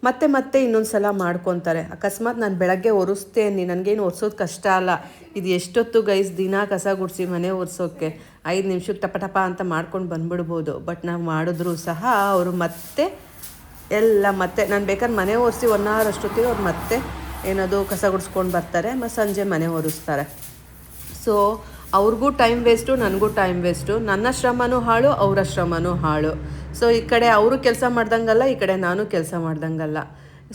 ಮತ್ತೆ ಇನ್ನೊಂದು ಸಲ ಮಾಡ್ಕೊತಾರೆ. ಅಕಸ್ಮಾತ್ ನಾನು ಬೆಳಗ್ಗೆ ಒರೆಸ್ತೇನೆ, ನನಗೇನು ಒರೆಸೋದು ಕಷ್ಟ ಅಲ್ಲ. ಇದು ಎಷ್ಟೊತ್ತು ಗೈಸ್, ದಿನ ಕಸ ಗುಡಿಸಿ ಮನೆ ಒರೆಸೋಕ್ಕೆ 5 ನಿಮಿಷಕ್ಕೆ ಟಪ ಅಂತ ಮಾಡ್ಕೊಂಡು ಬಂದ್ಬಿಡ್ಬೋದು. ಬಟ್ ನಾವು ಮಾಡಿದ್ರೂ ಸಹ ಅವರು ಮತ್ತೆ ನಾನು ಬೇಕಾದ್ರೆ ಮನೆ ಒರೆಸಿ 1 hour ಅಷ್ಟೊತ್ತಿಗೆ ಅವ್ರು ಮತ್ತೆ ಏನದು ಕಸ ಗುಡಿಸ್ಕೊಂಡು ಬರ್ತಾರೆ, ಮತ್ತು ಸಂಜೆ ಮನೆ ಒರೆಸ್ತಾರೆ. ಸೊ ಅವ್ರಿಗೂ ಟೈಮ್ ವೇಸ್ಟು, ನನಗೂ ಟೈಮ್ ವೇಸ್ಟು, ನನ್ನ ಶ್ರಮನೂ ಹಾಳು, ಅವರ ಶ್ರಮನೂ ಹಾಳು. ಸೊ ಈ ಕಡೆ ಅವರು ಕೆಲಸ ಮಾಡ್ದಂಗಲ್ಲ, ಈ ಕಡೆ ನಾನು ಕೆಲಸ ಮಾಡ್ದಂಗಲ್ಲ.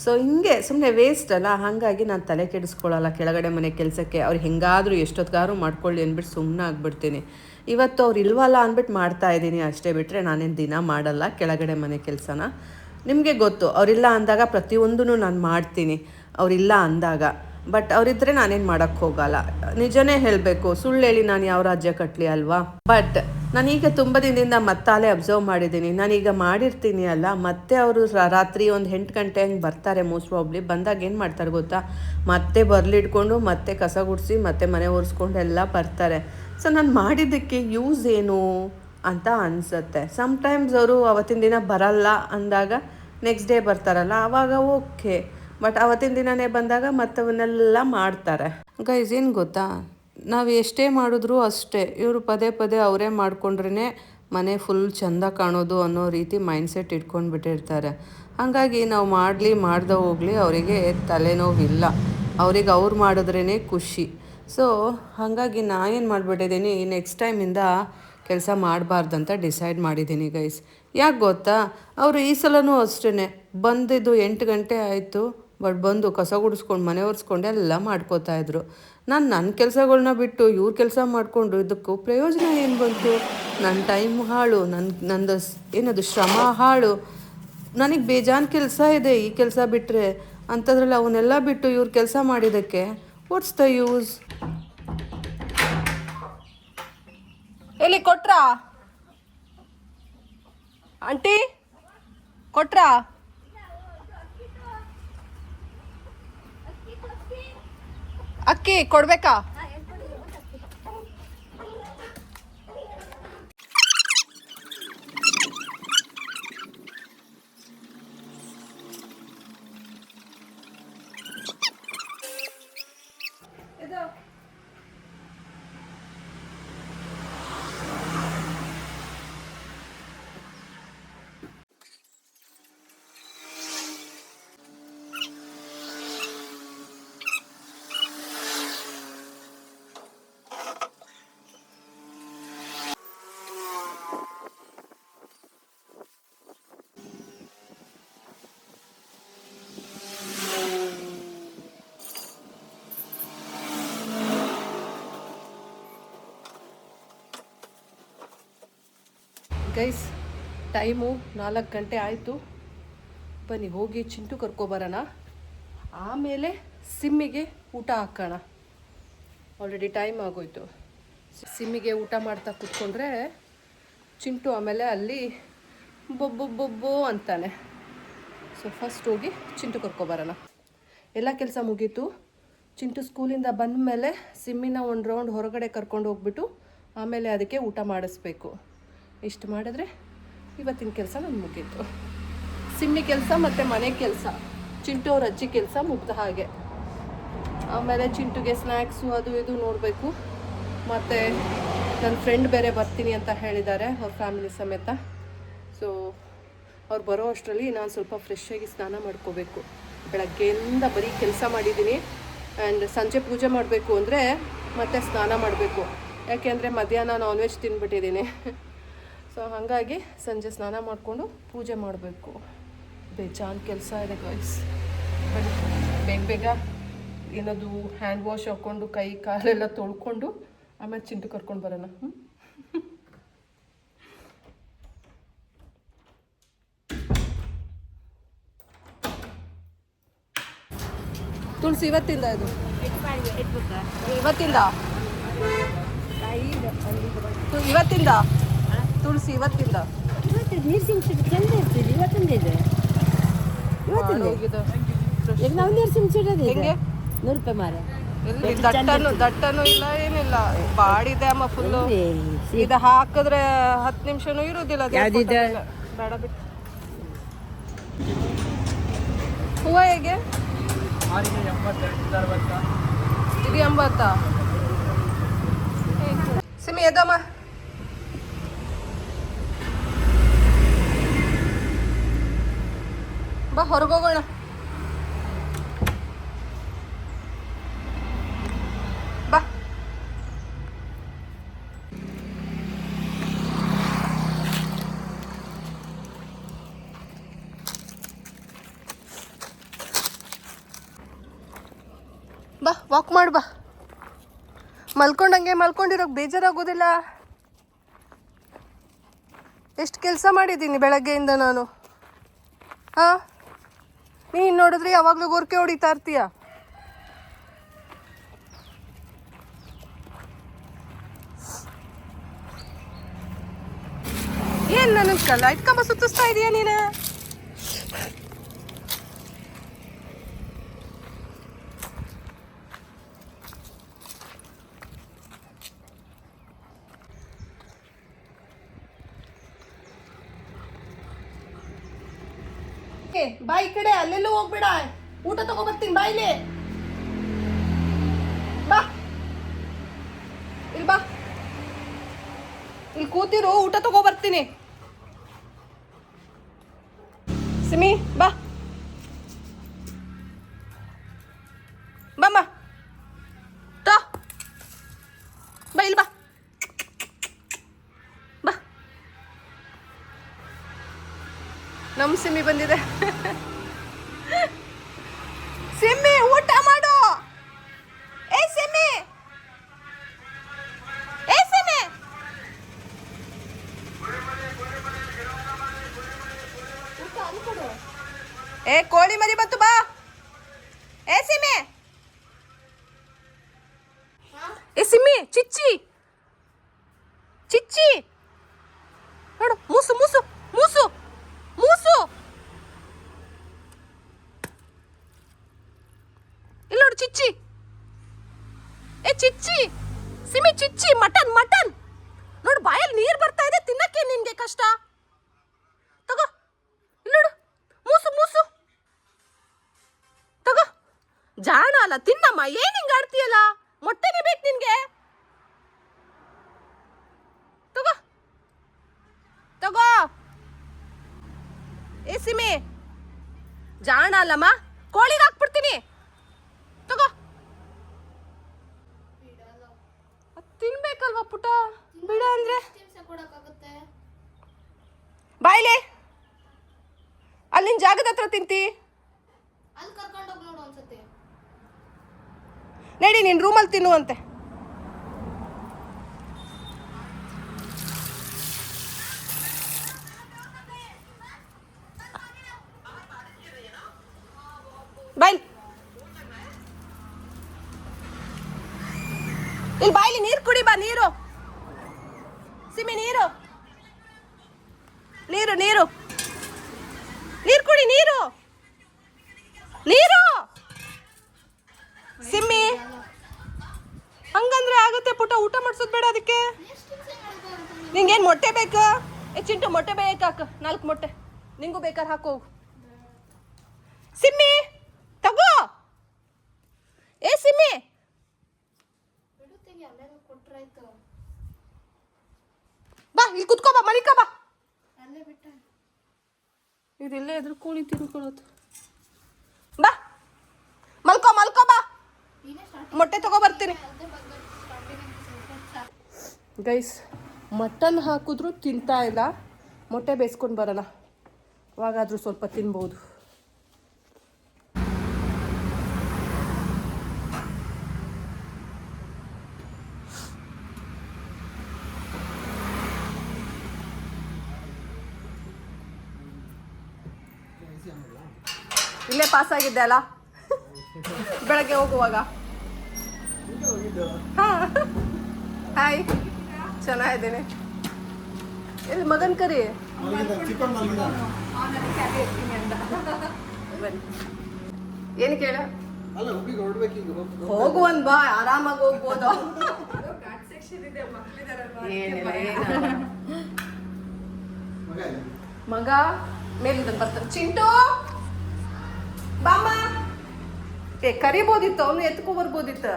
ಸೊ ಹಿಂಗೆ ಸುಮ್ಮನೆ ವೇಸ್ಟ್ ಅಲ್ಲ, ಹಾಗಾಗಿ ನಾನು ತಲೆ ಕೆಡಿಸ್ಕೊಳ್ಳಲ್ಲ ಕೆಳಗಡೆ ಮನೆ ಕೆಲಸಕ್ಕೆ. ಅವ್ರು ಹೆಂಗಾದರೂ ಎಷ್ಟೊತ್ತಿಗಾದ್ರೂ ಮಾಡ್ಕೊಳ್ಳಿ ಅಂದ್ಬಿಟ್ಟು ಸುಮ್ಮನೆ ಆಗ್ಬಿಡ್ತೀನಿ. ಇವತ್ತು ಅವ್ರು ಇಲ್ವಲ್ಲ ಅಂದ್ಬಿಟ್ಟು ಮಾಡ್ತಾ ಇದ್ದೀನಿ ಅಷ್ಟೇ, ಬಿಟ್ಟರೆ ನಾನೇನು ದಿನ ಮಾಡಲ್ಲ ಕೆಳಗಡೆ ಮನೆ ಕೆಲಸನ. ನಿಮಗೆ ಗೊತ್ತು, ಅವರಿಲ್ಲ ಅಂದಾಗ ಪ್ರತಿಯೊಂದೂ ನಾನು ಮಾಡ್ತೀನಿ, ಅವರಿಲ್ಲ ಅಂದಾಗ. ಬಟ್ ಅವರಿದ್ದರೆ ನಾನೇನು ಮಾಡೋಕ್ಕೆ ಹೋಗಲ್ಲ. ನಿಜನೇ ಹೇಳಬೇಕು, ಸುಳ್ಳು ಹೇಳಿ ನಾನು ಯಾವ ರಾಜ್ಯ ಕಟ್ಟಲಿ ಅಲ್ವಾ. ಬಟ್ ನಾನೀಗ ತುಂಬ ದಿನದಿಂದ ಮತ್ತಾಲೆ ಅಬ್ಸರ್ವ್ ಮಾಡಿದ್ದೀನಿ. ನಾನೀಗ ಮಾಡಿರ್ತೀನಿ ಅಲ್ಲ, ಮತ್ತೆ ಅವರು ರಾತ್ರಿ ಒಂದು 8 ಗಂಟೆ ಹಂಗೆ ಬರ್ತಾರೆ ಮೋಸ್ಟ್ ಪ್ರಾಬ್ಲಿ. ಬಂದಾಗ ಏನು ಮಾಡ್ತಾರೆ ಗೊತ್ತಾ, ಮತ್ತೆ ಬರ್ಲಿಡ್ಕೊಂಡು ಮತ್ತೆ ಕಸ ಗುಡಿಸಿ ಮತ್ತೆ ಮನೆ ಒರೆಸ್ಕೊಂಡು ಎಲ್ಲ ಬರ್ತಾರೆ. ಸೊ ನಾನು ಮಾಡಿದ್ದಕ್ಕೆ ಯೂಸ್ ಏನು ಅಂತ ಅನಿಸುತ್ತೆ. ಸಮ್ಟೈಮ್ಸ್ ಅವರು ಅವತ್ತಿನ ದಿನ ಬರಲ್ಲ ಅಂದಾಗ ನೆಕ್ಸ್ಟ್ ಡೇ ಬರ್ತಾರಲ್ಲ, ಆವಾಗ ಓಕೆ. ಬಟ್ ಅವತ್ತಿನ ದಿನವೇ ಬಂದಾಗ ಮತ್ತವನ್ನೆಲ್ಲ ಮಾಡ್ತಾರೆ. ಗೈಸ್ ಏನು ಗೊತ್ತಾ, ನಾವು ಎಷ್ಟೇ ಮಾಡಿದ್ರೂ ಅಷ್ಟೇ, ಇವರು ಪದೇ ಪದೇ ಅವರೇ ಮಾಡಿಕೊಂಡ್ರೇ ಮನೆ ಫುಲ್ ಚೆಂದ ಕಾಣೋದು ಅನ್ನೋ ರೀತಿ ಮೈಂಡ್ಸೆಟ್ ಇಟ್ಕೊಂಡು ಬಿಟ್ಟಿರ್ತಾರೆ. ಹಾಗಾಗಿ ನಾವು ಮಾಡ್ದೆ ಹೋಗಲಿ ಅವರಿಗೆ ತಲೆನೋವಿಲ್ಲ, ಅವ್ರಿಗೆ ಅವ್ರು ಮಾಡಿದ್ರೇ ಖುಷಿ. ಸೊ ಹಾಗಾಗಿ ನಾ ಏನು ಮಾಡಿಬಿಟ್ಟಿದ್ದೀನಿ, ನೆಕ್ಸ್ಟ್ ಟೈಮಿಂದ ಕೆಲಸ ಮಾಡಬಾರ್ದಂತ ಡಿಸೈಡ್ ಮಾಡಿದ್ದೀನಿ ಗೈಸ್. ಯಾಕೆ ಗೊತ್ತಾ, ಅವರು ಈ ಸಲನೂ ಅಷ್ಟೇ ಬಂದಿದ್ದು 8 ಗಂಟೆ ಆಯಿತು. ಬಟ್ ಬಂದು ಕಸ ಗುಡಿಸ್ಕೊಂಡು ಮನೆ ಒರೆಸ್ಕೊಂಡು ಎಲ್ಲ ಮಾಡ್ಕೋತಾಯಿದ್ರು. ನನ್ನ ಕೆಲಸಗಳ್ನ ಬಿಟ್ಟು ಇವ್ರ ಕೆಲಸ ಮಾಡಿಕೊಂಡು ಇದಕ್ಕೂ ಪ್ರಯೋಜನ ಏನು ಬಂತು? ನನ್ನ ಟೈಮ್ ಹಾಳು, ನಂದು ಏನದು ಶ್ರಮ ಹಾಳು. ನನಗೆ ಬೇಜಾನ್ ಕೆಲಸ ಇದೆ ಈ ಕೆಲಸ ಬಿಟ್ಟರೆ, ಅಂಥದ್ರಲ್ಲಿ ಅವನ್ನೆಲ್ಲ ಬಿಟ್ಟು ಇವ್ರ ಕೆಲಸ ಮಾಡಿದ್ದಕ್ಕೆ ವಾಟ್ಸ್ ದ ಯೂಸ್? ಎಲ್ಲಿ ಕೊಟ್ರಾ ಆಂಟಿ? ಕೊಟ್ರಾ? ಅಕ್ಕಿ ಕೊಡ್ಬೇಕಾ? ಗೈಸ್, ಟೈಮು 4 ಗಂಟೆ ಆಯಿತು. ಬನ್ನಿ ಹೋಗಿ ಚಿಂಟು ಕರ್ಕೊಬರೋಣ, ಆಮೇಲೆ ಸಿಮ್ಮಿಗೆ ಊಟ ಹಾಕೋಣ. ಆಲ್ರೆಡಿ ಟೈಮ್ ಆಗೋಯ್ತು. ಸಿಮ್ಮಿಗೆ ಊಟ ಮಾಡ್ತಾ ಕೂತ್ಕೊಂಡ್ರೆ ಚಿಂಟು ಆಮೇಲೆ ಅಲ್ಲಿ ಬೊಬ್ಬೊ ಅಂತಾನೆ. ಸೊ ಫಸ್ಟ್ ಹೋಗಿ ಚಿಂಟು ಕರ್ಕೊಬರೋಣ. ಎಲ್ಲ ಕೆಲಸ ಮುಗೀತು. ಚಿಂಟು ಸ್ಕೂಲಿಂದ ಬಂದ ಮೇಲೆ ಸಿಮ್ಮಿನ ಒಂದು ರೌಂಡ್ ಹೊರಗಡೆ ಕರ್ಕೊಂಡು ಹೋಗ್ಬಿಟ್ಟು ಆಮೇಲೆ ಅದಕ್ಕೆ ಊಟ ಮಾಡಿಸ್ಬೇಕು. ಇಷ್ಟು ಮಾಡಿದ್ರೆ ಇವತ್ತಿನ ಕೆಲಸ ನಾನು ಮುಗೀತು. ಸಿಮ್ಮಿ ಕೆಲಸ ಮತ್ತು ಮನೆ ಕೆಲಸ, ಚಿಂಟು ಅವ್ರ ಅಜ್ಜಿ ಕೆಲಸ ಮುಗ್ದ ಹಾಗೆ. ಆಮೇಲೆ ಚಿಂಟುಗೆ ಸ್ನ್ಯಾಕ್ಸು ಅದು ಇದು ನೋಡಬೇಕು. ಮತ್ತು ನನ್ನ ಫ್ರೆಂಡ್ ಬೇರೆ ಬರ್ತೀನಿ ಅಂತ ಹೇಳಿದ್ದಾರೆ ಅವ್ರ ಫ್ಯಾಮಿಲಿ ಸಮೇತ. ಸೊ ಅವ್ರು ಬರೋ ಅಷ್ಟರಲ್ಲಿ ನಾನು ಸ್ವಲ್ಪ ಫ್ರೆಶ್ ಆಗಿ ಸ್ನಾನ ಮಾಡ್ಕೋಬೇಕು. ಬೆಳಗ್ಗೆಯಿಂದ ಬರೀ ಕೆಲಸ ಮಾಡಿದ್ದೀನಿ. ಆ್ಯಂಡ್ ಸಂಜೆ ಪೂಜೆ ಮಾಡಬೇಕು ಅಂದರೆ ಮತ್ತೆ ಸ್ನಾನ ಮಾಡಬೇಕು. ಯಾಕೆಂದರೆ ಮಧ್ಯಾಹ್ನ ನಾನ್ ವೆಜ್ ತಿಂದ್ಬಿಟ್ಟಿದ್ದೀನಿ. ಸೊ ಹಾಗಾಗಿ ಸಂಜೆ ಸ್ನಾನ ಮಾಡಿಕೊಂಡು ಪೂಜೆ ಮಾಡಬೇಕು. ಬೇಜಾನ್ ಕೆಲಸ ಇದೆ ಗೈಸ್. ಬಟ್ ಬೇಗ ಏನದು ಹ್ಯಾಂಡ್ ವಾಶ್ ಹಾಕ್ಕೊಂಡು ಕೈ ಕಾಲೆಲ್ಲ ತೊಳ್ಕೊಂಡು ಆಮೇಲೆ ಚಿಂಟು ಕರ್ಕೊಂಡು ಬರೋಣ. ತುಳಸಿ ಇವತ್ತಿಂದ ಇದು ಇವತ್ತಿಂದ ತುಳಸಿ ಇವತ್ತಿಂದ ನೀರ್ಸಿಂಗ್ ಚಂದ ಇರ್ತದೆ. ಇವತ್ತಿಂದ ಇದೆ, ಈಗ ನಾವು ನೀರ್ಸಿಂಗ್ ಸಿಡೋದು ಹೆಂಗೆ 100 ರೂಪಾಯಿ ಮಾರ. ದಟ್ಟನು ಇಲ್ಲ ಏನಿಲ್ಲ, ಬಾಡಿದೆ ಅಮ್ಮ ಫುಲ್ಲು. ಇದು ಹಾಕಿದ್ರೆ 10 ನಿಮಿಷನೂ ಇರೋದಿಲ್ಲ. ಬೇಡ ಬಿಟ್ಟು ಹೂವು ಹೇಗೆ? ಇದು 80. ಸಿಮಿ ಎದಮ್ಮ, ಬಾ ಹೊರಗೋಗೋಣ. ಬಾ. ಬಾ ವಾಕ್ ಮಾಡು ಬಾ. ಮಲ್ಕೊಂಡಂಗೆ ಮಲ್ಕೊಂಡಿರೋಕೆ ಬೇಜಾರಾಗೋದಿಲ್ಲ. ಎಷ್ಟು ಕೆಲಸ ಮಾಡಿದ್ದೀನಿ ಬೆಳಗ್ಗೆಯಿಂದ ನಾನು. ಹಾಂ, ನೀನು ನೋಡಿದ್ರೆ ಯಾವಾಗಲೂ ಗೊರಕೆ ಹೊಡಿತಾ ಇರ್ತೀಯ. ಏನು ನನಗೆ ಕಲ್ಲ ಇಟ್ಕೊಂಬ ಸುತ್ತಿಸ್ತಾ ಇದೀಯ ನೀನು? ಬಾ ಈ ಕಡೆ, ಅಲ್ಲೆಲ್ಲೂ ಹೋಗ್ಬೇಡ. ಊಟ ತಗೋ ಬರ್ತೀನಿ ಬಾಯಿಲೆ. ಬಾ ಇಲ್ಲಿ, ಬಾ ಇಲ್ಲಿ ಕೂತಿರು, ಊಟ ತಗೋ ಬರ್ತೀನಿ. ಸಿಮಿ ಬಾ, ಬಾಮ್ಮ ತಾ, ಬಾ ಇಲ್ಲಿ, ಬಾ ಬಾ. ನಮ್ಮ ಸಿಮ್ಮಿ ಬಂದಿದೆ. ಸಿಮ್ಮಿ ಊಟ ಮಾಡು. ಏ ಸಿಮ್ಮಿ, ಏ ಸಿಮ್ಮಿ, ಏ ಕೋಳಿ ಮರಿ ಬಂತು ಬಾ. ಏ ಸಿಮ್ಮಿ, ಏ ಸಿಮ್ಮಿ, ಚಿಚ್ಚಿ ಚಿಚ್ಚಿ ನೋಡು, ಮೂಸು ಮೂಸು ಮೂಸು ಮೂಸು. ಇಲ್ಲಿ ನೋಡು ಚಿಚ್ಚಿ. ಏ ಚಿಚ್ಚಿ, ಸಿಮಿ ಚಿಚ್ಚಿ, ಮಟನ್ ಮಟನ್ ನೋಡು, ಬಾಯಲ್ಲಿ ನೀರು ಬರ್ತಾ ಇದೆ. ತಿನ್ನಕ್ಕೆ ನಿನ್ಗೆ ಕಷ್ಟ. ತಗೋ, ಇಲ್ಲಿ ನೋಡು, ಮೂಸು ಮೂಸು ತಗೋ. ಜಾಣ ಅಲ್ಲ, ತಿನ್ನಮ್ಮ. ಏನ್ ಹಿಂಗ ಆಡ್ತೀಯಲ್ಲ? ಮೊಟ್ಟೆನೇ ಬೇಕು ನಿನ್ಗೆ. ತಗೋ ತಗೋ. ಏ ಸಿಮಿ, ಜಾಣ ಅಲ್ಲಮ್ಮ, ಕೋಳಿಗೆ ಹಾಕ್ಬಿಡ್ತೀನಿ. ತಗೋ. ತಿನ್ಬೇಕಲ್ವಾ ಪುಟ? ಬಿಡ ಅಂದ್ರೆ ಬಾಯ್ಲೆ, ಅಲ್ಲಿನ ಜಾಗದ ಹತ್ರ ತಿಂತಿ. ನಡಿ, ನೀನ್ ರೂಮಲ್ಲಿ ತಿನ್ನುವಂತೆ. ಬಾಯ್ ಇಲ್ಲಿ, ಬಾಯ್ಲಿ ನೀರು ಕುಡಿ ಬಾ. ನೀರು ಸಿಮಿ, ನೀರು ನೀರು ನೀರು ನೀರು ಕುಡಿ. ನೀರು ನೀರು. ಸಿಮ್ಮಿ, ಹಂಗಂದ್ರೆ ಆಗುತ್ತೆ ಪುಟ. ಊಟ ಮಾಡಿಸೋದು ಬೇಡ ಅದಕ್ಕೆ. ನಿಂಗೇನು ಮೊಟ್ಟೆ ಬೇಕಾ? ಏ ಚಿಂಟು, ಮೊಟ್ಟೆ ಬೇಕಾಕ 4 ಮೊಟ್ಟೆ. ನಿಂಗೂ ಬೇಕಾದ್ರೆ ಹಾಕೋಗು. ಸಿಮ್ಮಿ ತಗೋ. ಏ ಸಿಮ್ಮಿ, ಬಾ ಇಲ್ಲಿ ಕುತ್ಕೋ ಬಾ, ಮಲಿಕ ಬಾ. ಇದೆಲ್ಲ ಎದ್ರ ಕೋಳಿ ತಿನ್ಕೊಳ್ಳೋದು. ಬಾ ಮಲ್ಕೋ ಮಲ್ಕೋ ಬಾ. ಮೊಟ್ಟೆ ತಗೋ ಬರ್ತೀನಿ. ಗೈಸ್, ಮಟನ್ ಹಾಕಿದ್ರು ತಿಂತಾ ಇಲ್ಲ. ಮೊಟ್ಟೆ ಬೇಯಿಸ್ಕೊಂಡು ಬರೋಣ, ಅವಾಗಾದ್ರೂ ಸ್ವಲ್ಪ ತಿನ್ಬೋದು. ಇಲ್ಲೇ ಪಾಸ್ ಆಗಿದ್ದೆ ಅಲ್ಲ ಬೆಳಗ್ಗೆ ಹೋಗುವಾಗ. ಹಾಯ್, ಚೆನ್ನಾಗಿದ್ದೀನಿ. ಇಲ್ಲಿ ಮಗನ್ ಕರಿ. ಏನು ಕೇಳ? ಹೋಗುವಂದ್ ಬಾ, ಆರಾಮಾಗಿ ಹೋಗ್ಬೋದು. ಏನಿಲ್ಲ, ಮಗ ಮೇಲಿಂದ ಬರ್ತಾನೆ. ಚಿಂಟು ಬಾಮ. ಏ ಕರಿಬೋದಿತ್ತು, ಅವನು ಎತ್ಕೊ ಬರ್ಬೋದಿತ್ತು.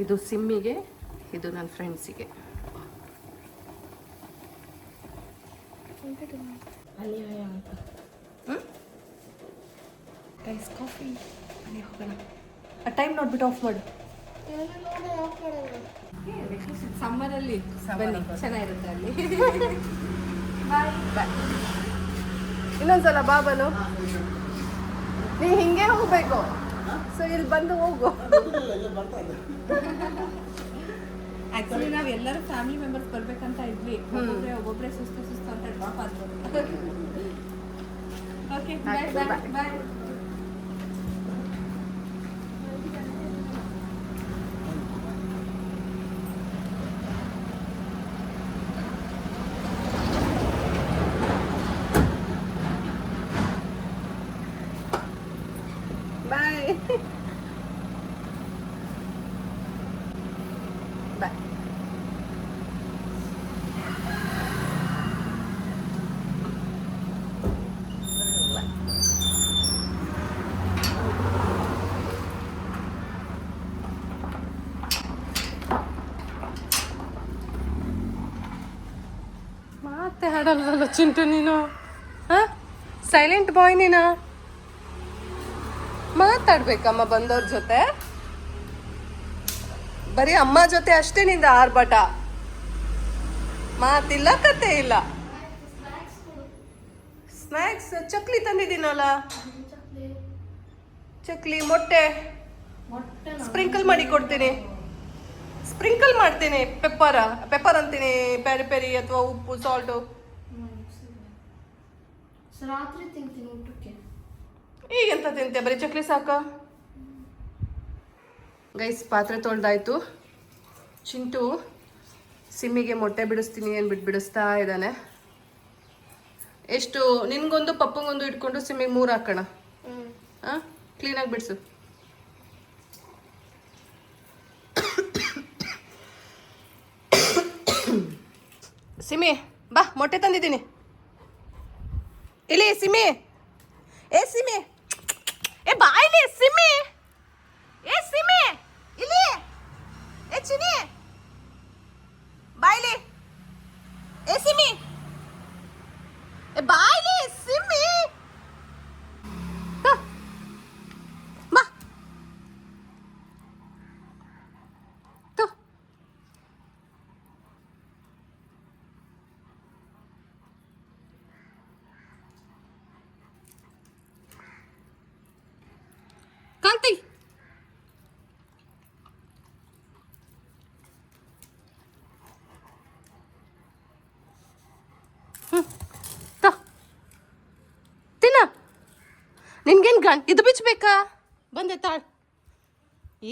ಇದು ಸಿಮ್ಮಿಗೆ, ಇದು ನನ್ನ ಫ್ರೆಂಡ್ಸಿಗೆ. ಗೈಸ್, ಕಾಫಿ ಹೋಗೋಣ. ಆ ಟೈಮ್ ನೋಡ್ಬಿಟ್ಟು ಆಫ್ ಮಾಡು. ಸಮ್ಮರಲ್ಲಿ ಬನ್ನಿ, ಚೆನ್ನಾಗಿರುತ್ತೆ ಅಲ್ಲಿ. ಬಾಯ್. ಇನ್ನೊಂದ್ಸಲ ಬಾ ಬನು. ನೀ ಹಿಂಗೆ ಹೋಗ್ಬೇಕು. ಸೊ ಇಲ್ಲಿ ಬಂದು ಹೋಗು. ಆಕ್ಚುಲಿ ನಾವ್ ಎಲ್ಲರೂ ಫ್ಯಾಮಿಲಿ ಮೆಂಬರ್ಸ್ ಬರ್ಬೇಕಂತ ಇದ್ವಿ. ಒಬ್ಬೊಬ್ರೆ ಸುಸ್ತು ಅಂತ ಡ್ರಾಪ್ ಆದ್ರು. ಓಕೆ ಬಾಯ್ ಬಾಯ್ ಬಾಯ್. ಬಾಯ್. ಬಾಯ್. ಮತ್ತೆ ಹಾಡಲ್ವಲ್ಲ ಚಿಂಟು ನೀನು. ಸೈಲೆಂಟ್ ಬಾಯ್ ನೀನು. ಮಾತಾಡ್ಬೇಕಮ್ಮ ಬಂದವ್ರ ಜೊತೆ. ಬರೀ ಅಮ್ಮ ಜೊತೆ ಅಷ್ಟೇ ನಿಂದ ಆರ್ಭಟ. ಮಾತಿಲ್ಲ ಕತೆ ಇಲ್ಲ. ಸ್ನ್ಯಾಕ್ಸ್ ಚಕ್ಲಿ ತಂದಿದ್ದೀನಲ್ಲ. ಚಕ್ಲಿ ಮೊಟ್ಟೆ ಸ್ಪ್ರಿಂಕಲ್ ಮಾಡಿ ಕೊಡ್ತೀನಿ. ಸ್ಪ್ರಿಂಕಲ್ ಮಾಡ್ತೀನಿ. ಪೆಪ್ಪರ್ ಅಂತೀನಿ. ಪೆರಿ ಪೆರಿ ಅಥವಾ ಉಪ್ಪು ಸಾಲ್ಟು. ರಾತ್ರಿ ತಿಂತೀನಿ ಊಟಕ್ಕೆ. ಈಗೆಂತ ತಿಂತೆ? ಬರೀ ಚಕ್ಲಿ ಸಾಕ? ಗೈಸ್ ಪಾತ್ರೆ ತೊಳ್ದಾಯ್ತು. ಚಿಂಟು ಸಿಮ್ಮಿಗೆ ಮೊಟ್ಟೆ ಬಿಡಿಸ್ತೀನಿ ಅಂದ್ಬಿಟ್ಟು ಬಿಡಿಸ್ತಾ ಇದ್ದಾನೆ. ಎಷ್ಟು ನಿನ್ಗೊಂದು ಪಪ್ಪಂಗೊಂದು ಇಟ್ಕೊಂಡು ಸಿಮ್ಮಿಗೆ 3 ಹಾಕೋಣ. ಹಾಂ ಕ್ಲೀನಾಗಿ ಬಿಡಿಸು. ಸಿಮಿ ಬಾ ಮೊಟ್ಟೆ ತಂದಿದ್ದೀನಿ. ಇಲ್ಲಿ ಸಿಮಿ. ಏ ಸಿಮಿ, ಏ ಬಾ ಇಲ್ಲಿ ಸಿಮಿ. ಏ ಸಿಮಿ ಇಲ್ಲಿ. ಏ ಚಿನಿ ಬಾ ಇಲ್ಲಿ. ಏ ಸಿಮಿ, ಏ ಬಾ ಇಲ್ಲಿ ಸಿಮಿ. ಬಾ ತು. ಕಾಂತಿ ತಿನ್ನ. ನಿನ್ಗೇನು ಇದು ಬಿಚ್ಚಬೇಕಾ? ಬಂದೆ ತಾಳ್.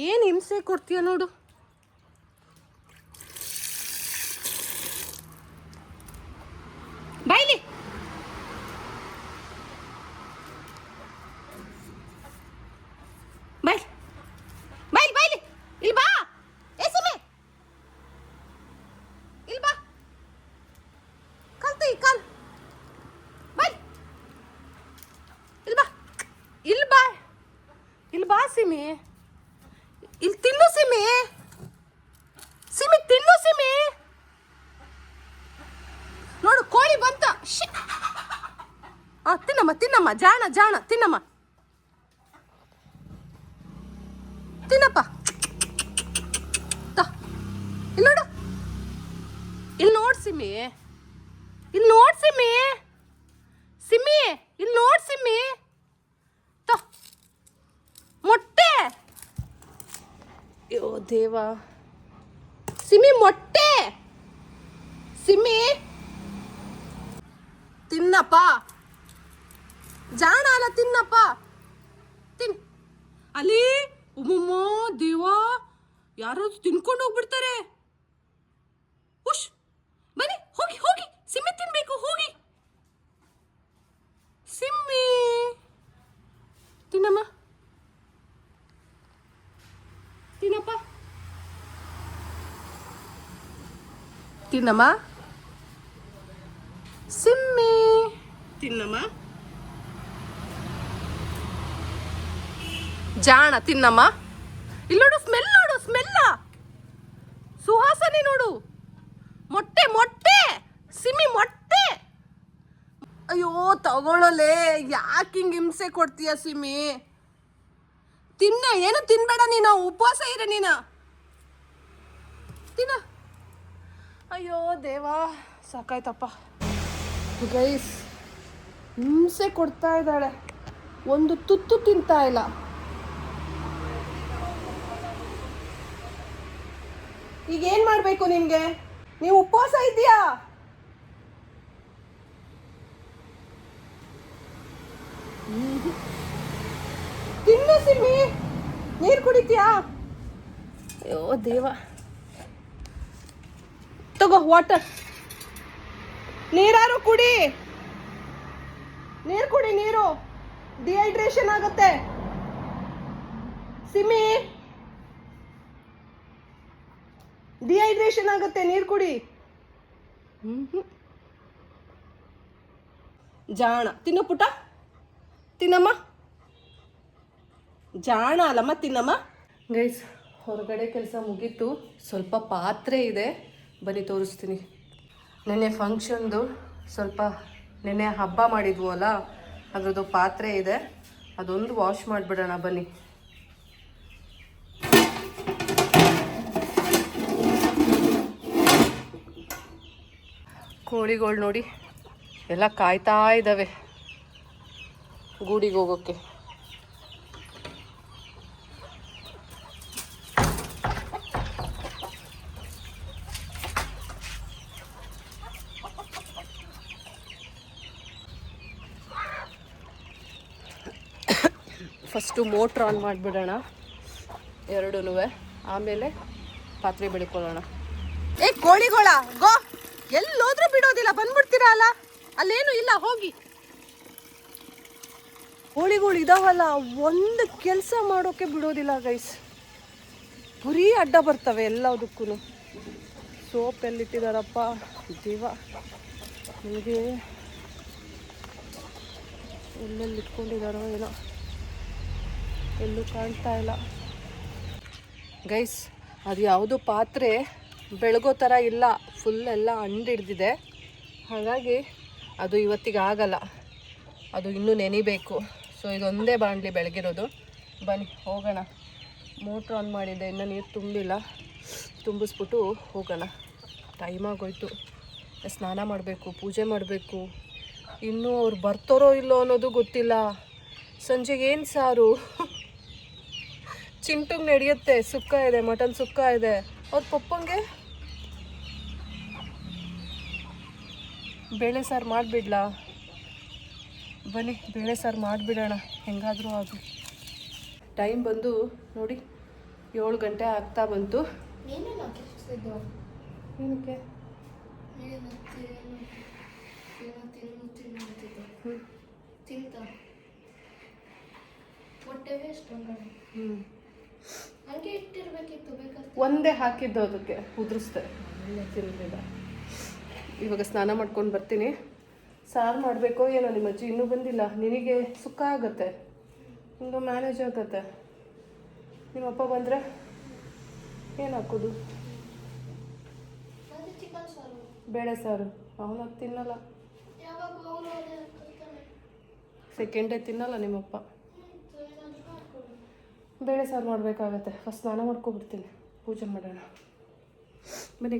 ಏನು ಹಿಂಸೆ ಕೊಡ್ತೀಯ ನೋಡು. ಬಾಯ್ಲಿ. ಬಾಯ್ ಬಾಯ್ಲಿ ಬಾಯ್ಲಿ. ಇಲ್ಲಿ ಬಾ. ಏ ಸಿಮೆ ಇಲ್ಲಿ ಬಾ. ಕಲ್ತಿ ಕಾಲ್. ಬಾಯ್ ಇಲ್ಲಿ ಬಾ. ಇಲ್ಲಿ ಬಾ. ಇಲ್ಲಿ ಬಾ ಸಿಮಿ. ಇಲ್ಲಿ ತಿನ್ನು ಸಿಮಿ. ಸಿಮಿ ತಿನ್ನು ಸಿಮಿ. ನೋಡು ಕೋಳಿ ಬಂತ. ತಿನ್ನಮ್ಮ ತಿನ್ನಮ್ಮ. ಜಾಣ ಜಾಣ ತಿನ್ನಮ್ಮ. ತಿನ್ನಪ್ಪ. ಇಲ್ಲಿ ನೋಡು. ಇಲ್ಲಿ ನೋಡ್ ಸಿಮ್ಮಿ. ಇಲ್ಲಿ ನೋಡ್ ಸಿಮ್ಮಿ. ಸಿಮ್ಮಿ ಇಲ್ಲಿ ನೋಡ್ ಸಿಮ್ಮಿ. ಮೊಟ್ಟೆ. ಅಯ್ಯೋ ದೇವ. ಸಿಮ್ಮಿ ಮೊಟ್ಟೆ. ಸಿಮ್ಮಿ ತಿನ್ನಪ್ಪ. ಜಾಣ ಅಲ್ಲ ತಿನ್ನಪ್ಪ. ತಿನ್. ಅಲ್ಲಿ ಉಮ್ಮಮ್ಮ ದೇವ, ಯಾರು ತಿನ್ಕೊಂಡು ಹೋಗ್ಬಿಡ್ತಾರೆ. ಉಶ್ ಬನ್ನಿ ಹೋಗಿ ಹೋಗಿ. ಸಿಮ್ಮಿ ತಿನ್ಬೇಕು ಹೋಗಿ. ಸಿಮ್ಮಿ ತಿನ್ನಮ್ಮ. ತಿನ್ನಪ್ಪ. ತಿನ್ನಮ್ಮ. ಸಿಮ್ಮಿ ತಿನ್ನಮ್ಮ. ಜಾಣ ತಿನ್ನಮ್ಮ. ಇಲ್ಲಿ ನೋಡು ಸ್ಮೆಲ್ ನೋಡು. ಸ್ಮೆಲ್ಲ ಸುವಾಸನೆ ನೋಡು. ಮೊಟ್ಟೆ ಮೊಟ್ಟೆ. ಸಿಮ್ಮಿ ಮೊಟ್ಟೆ. ಅಯ್ಯೋ ತಗೊಳ್ಳಲೆ. ಯಾಕೆ ಹಿಂಗೆ ಹಿಂಸೆ ಕೊಡ್ತೀಯ ಸಿಮ್ಮಿ? ತಿನ್ನ. ಏನು ತಿನ್ಬೇಡ ನೀನು. ಉಪವಾಸ ಇರ ನೀನು. ತಿನ್ನ. ಅಯ್ಯೋ ದೇವಾ ಸಾಕಾಯ್ತಪ್ಪ. ಗೈಸ್ ಹಿಂಸೆ ಕೊಡ್ತಾ ಇದ್ದಾಳೆ, ಒಂದು ತುತ್ತು ತಿಂತಾ ಇಲ್ಲ. ಈಗ ಏನು ಮಾಡಬೇಕು ನಿನಗೆ? ನೀವು ಉಪವಾಸ ಇದೆಯಾ? ತಿನ್ನು ಸಿಮ್ಮಿ, ನೀರು ಕುಡಿತೀಯಾ? ಅಯ್ಯೋ ದೇವ, ತಗೋ ವಾಟರ್, ನೀರಾರು ಕುಡಿ, ನೀರು ಕುಡಿ, ನೀರು ಡಿಹೈಡ್ರೇಷನ್ ಆಗುತ್ತೆ. ಸಿಮ್ಮಿ, ಡಿಹೈಡ್ರೇಷನ್ ಆಗುತ್ತೆ, ನೀರು ಕುಡಿ. ಜಾಣ, ತಿನ್ನು ಪುಟ, ತಿನ್ನಮ್ಮ. ಜಾಣ ಅಲ್ಲಮ್ಮ, ತಿನ್ನಮ್ಮ. ಗೈಸ್, ಹೊರಗಡೆ ಕೆಲಸ ಮುಗೀತು, ಸ್ವಲ್ಪ ಪಾತ್ರೆ ಇದೆ, ಬನ್ನಿ ತೋರಿಸ್ತೀನಿ. ನೆನ್ನೆ ಫಂಕ್ಷನ್ದು ಸ್ವಲ್ಪ, ನೆನ್ನೆ ಹಬ್ಬ ಮಾಡಿದ್ವು ಅಲ್ಲ, ಅದರದ್ದು ಪಾತ್ರೆ ಇದೆ, ಅದೊಂದು ವಾಶ್ ಮಾಡಿಬಿಡೋಣ ಬನ್ನಿ. ಕೋಳಿಗಳು ನೋಡಿ ಎಲ್ಲ ಕಾಯ್ತಾ ಇದ್ದಾವೆ ಗೂಡಿಗೆ ಹೋಗೋಕ್ಕೆ. ಫಸ್ಟು ಮೋಟ್ರ್ ಆನ್ ಮಾಡಿಬಿಡೋಣ ಎರಡೂ, ಆಮೇಲೆ ಪಾತ್ರೆ ಬೆಳ್ಕೊಳ್ಳೋಣ. ಏ ಕೋಳಿಗೋಳ, ಗೋ, ಎಲ್ಲೋದ್ರೂ ಬಿಡೋದಿಲ್ಲ, ಬಂದ್ಬಿಡ್ತೀರಾ ಅಲ್ಲ, ಅಲ್ಲೇನು ಇಲ್ಲ, ಹೋಗಿ. ಕೋಳಿಗಳು ಇದಾವಲ್ಲ, ಒಂದು ಕೆಲಸ ಮಾಡೋಕ್ಕೆ ಬಿಡೋದಿಲ್ಲ ಗೈಸ್, ಬರೀ ಅಡ್ಡ ಬರ್ತವೆ ಎಲ್ಲದಕ್ಕೂ. ಸೋಪ್ ಎಲ್ಲಿಟ್ಟಿದಾರಪ್ಪ ದೇವ, ನಿಮಗೆ ಎಲ್ಲೆಲ್ಲಿ ಇಟ್ಕೊಂಡಿದ್ದಾರೋ ಏನೋ, ಎಲ್ಲೂ ಕಾಣ್ತಾ ಇಲ್ಲ ಗೈಸ್. ಅದು ಯಾವುದು ಪಾತ್ರೆ ಬೆಳಗೋ ಥರ ಇಲ್ಲ, ಫುಲ್ ಎಲ್ಲ ಅಂಡಿಡ್ದಿದೆ, ಹಾಗಾಗಿ ಅದು ಇವತ್ತಿಗೆ ಆಗಲ್ಲ, ಅದು ಇನ್ನೂ ನೆನಿಬೇಕು. ಸೊ ಇದೊಂದೇ ಬಾಣಲಿ ಬೆಳಗಿರೋದು. ಬನ್ನಿ ಹೋಗೋಣ. ಮೋಟ್ರ್ ಆನ್ ಮಾಡಿದ್ದೆ, ಇನ್ನೂ ನೀರು ತುಂಬಿಲ್ಲ, ತುಂಬಿಸ್ಬಿಟ್ಟು ಹೋಗೋಣ. ಟೈಮ್ ಆಗೋಯ್ತು, ಸ್ನಾನ ಮಾಡಬೇಕು, ಪೂಜೆ ಮಾಡಬೇಕು. ಇನ್ನೂ ಅವ್ರು ಬರ್ತಾರೋ ಇಲ್ಲೋ ಅನ್ನೋದು ಗೊತ್ತಿಲ್ಲ. ಸಂಜೆಗೆ ಏನು ಸಾರು? ಚಿಂಟುಗೆ ನಡೆಯುತ್ತೆ, ಸುಕ್ಕ ಇದೆ, ಮಟನ್ ಸುಕ್ಕ ಇದೆ. ಅವ್ರ ಪಪ್ಪಂಗೆ ಬೇಳೆ ಸಾರು ಮಾಡಿಬಿಡ್ಲಾ? ಬನ್ನಿ ಬೇಳೆ ಸಾರು ಮಾಡಿಬಿಡೋಣ, ಹೆಂಗಾದರೂ ಆಗಲಿ. ಟೈಮ್ ಬಂದು ನೋಡಿ 7 ಗಂಟೆ ಆಗ್ತಾ ಬಂತು. ಏನೇನು ಹಾಕಿಸ್ತಿದ್ದು? ಏನಕ್ಕೆ? ತಿಂತ ಹೊಟ್ಟೆ ವೇಸ್ಟ್ ಹಂಗಾರೆ. ಹಂಗೆ ಇಟ್ಟಿರ್ಬೇಕಿತ್ತು, ಬೇಕಾದ್ರೆ ಒಂದೇ ಹಾಕಿದ್ದು, ಅದಕ್ಕೆ ಉದುರಿಸ್ದೆ, ತಿನ್ನಲಿಲ್ಲ. ಇವಾಗ ಸ್ನಾನ ಮಾಡ್ಕೊಂಡು ಬರ್ತೀನಿ. ಸಾರು ಮಾಡಬೇಕೋ ಏನೋ, ನಿಮ್ಮ ಅಜ್ಜಿ ಇನ್ನೂ ಬಂದಿಲ್ಲ. ನಿನಗೆ ಸುಕ್ಕ ಆಗುತ್ತೆ, ನಿಮಗೂ ಮ್ಯಾನೇಜ್ ಆಗುತ್ತೆ. ನಿಮ್ಮಪ್ಪ ಬಂದರೆ ಏನು ಹಾಕೋದು? ಅದೇ ಚಿಕನ್ ಸಾರು. ಬೇಳೆ ಸಾರು. ಅವನು ತಿನ್ನಲ್ಲ, ಯಾವಾಗ ಅವನು ಅದೇ ಹಾಕ್ತಾನೆ. ಸೆಕೆಂಡ್ ಡೇ ತಿನ್ನಲ್ಲ ನಿಮ್ಮಪ್ಪ. ಬೇಳೆ ಸಾರು ಮಾಡಬೇಕಾಗತ್ತೆ. ಫಸ್ಟ್ ಸ್ನಾನ ಮಾಡ್ಕೊಬಿಡ್ತೀನಿ, ಪೂಜೆ ಮಾಡೋಣ. ಬನ್ನಿ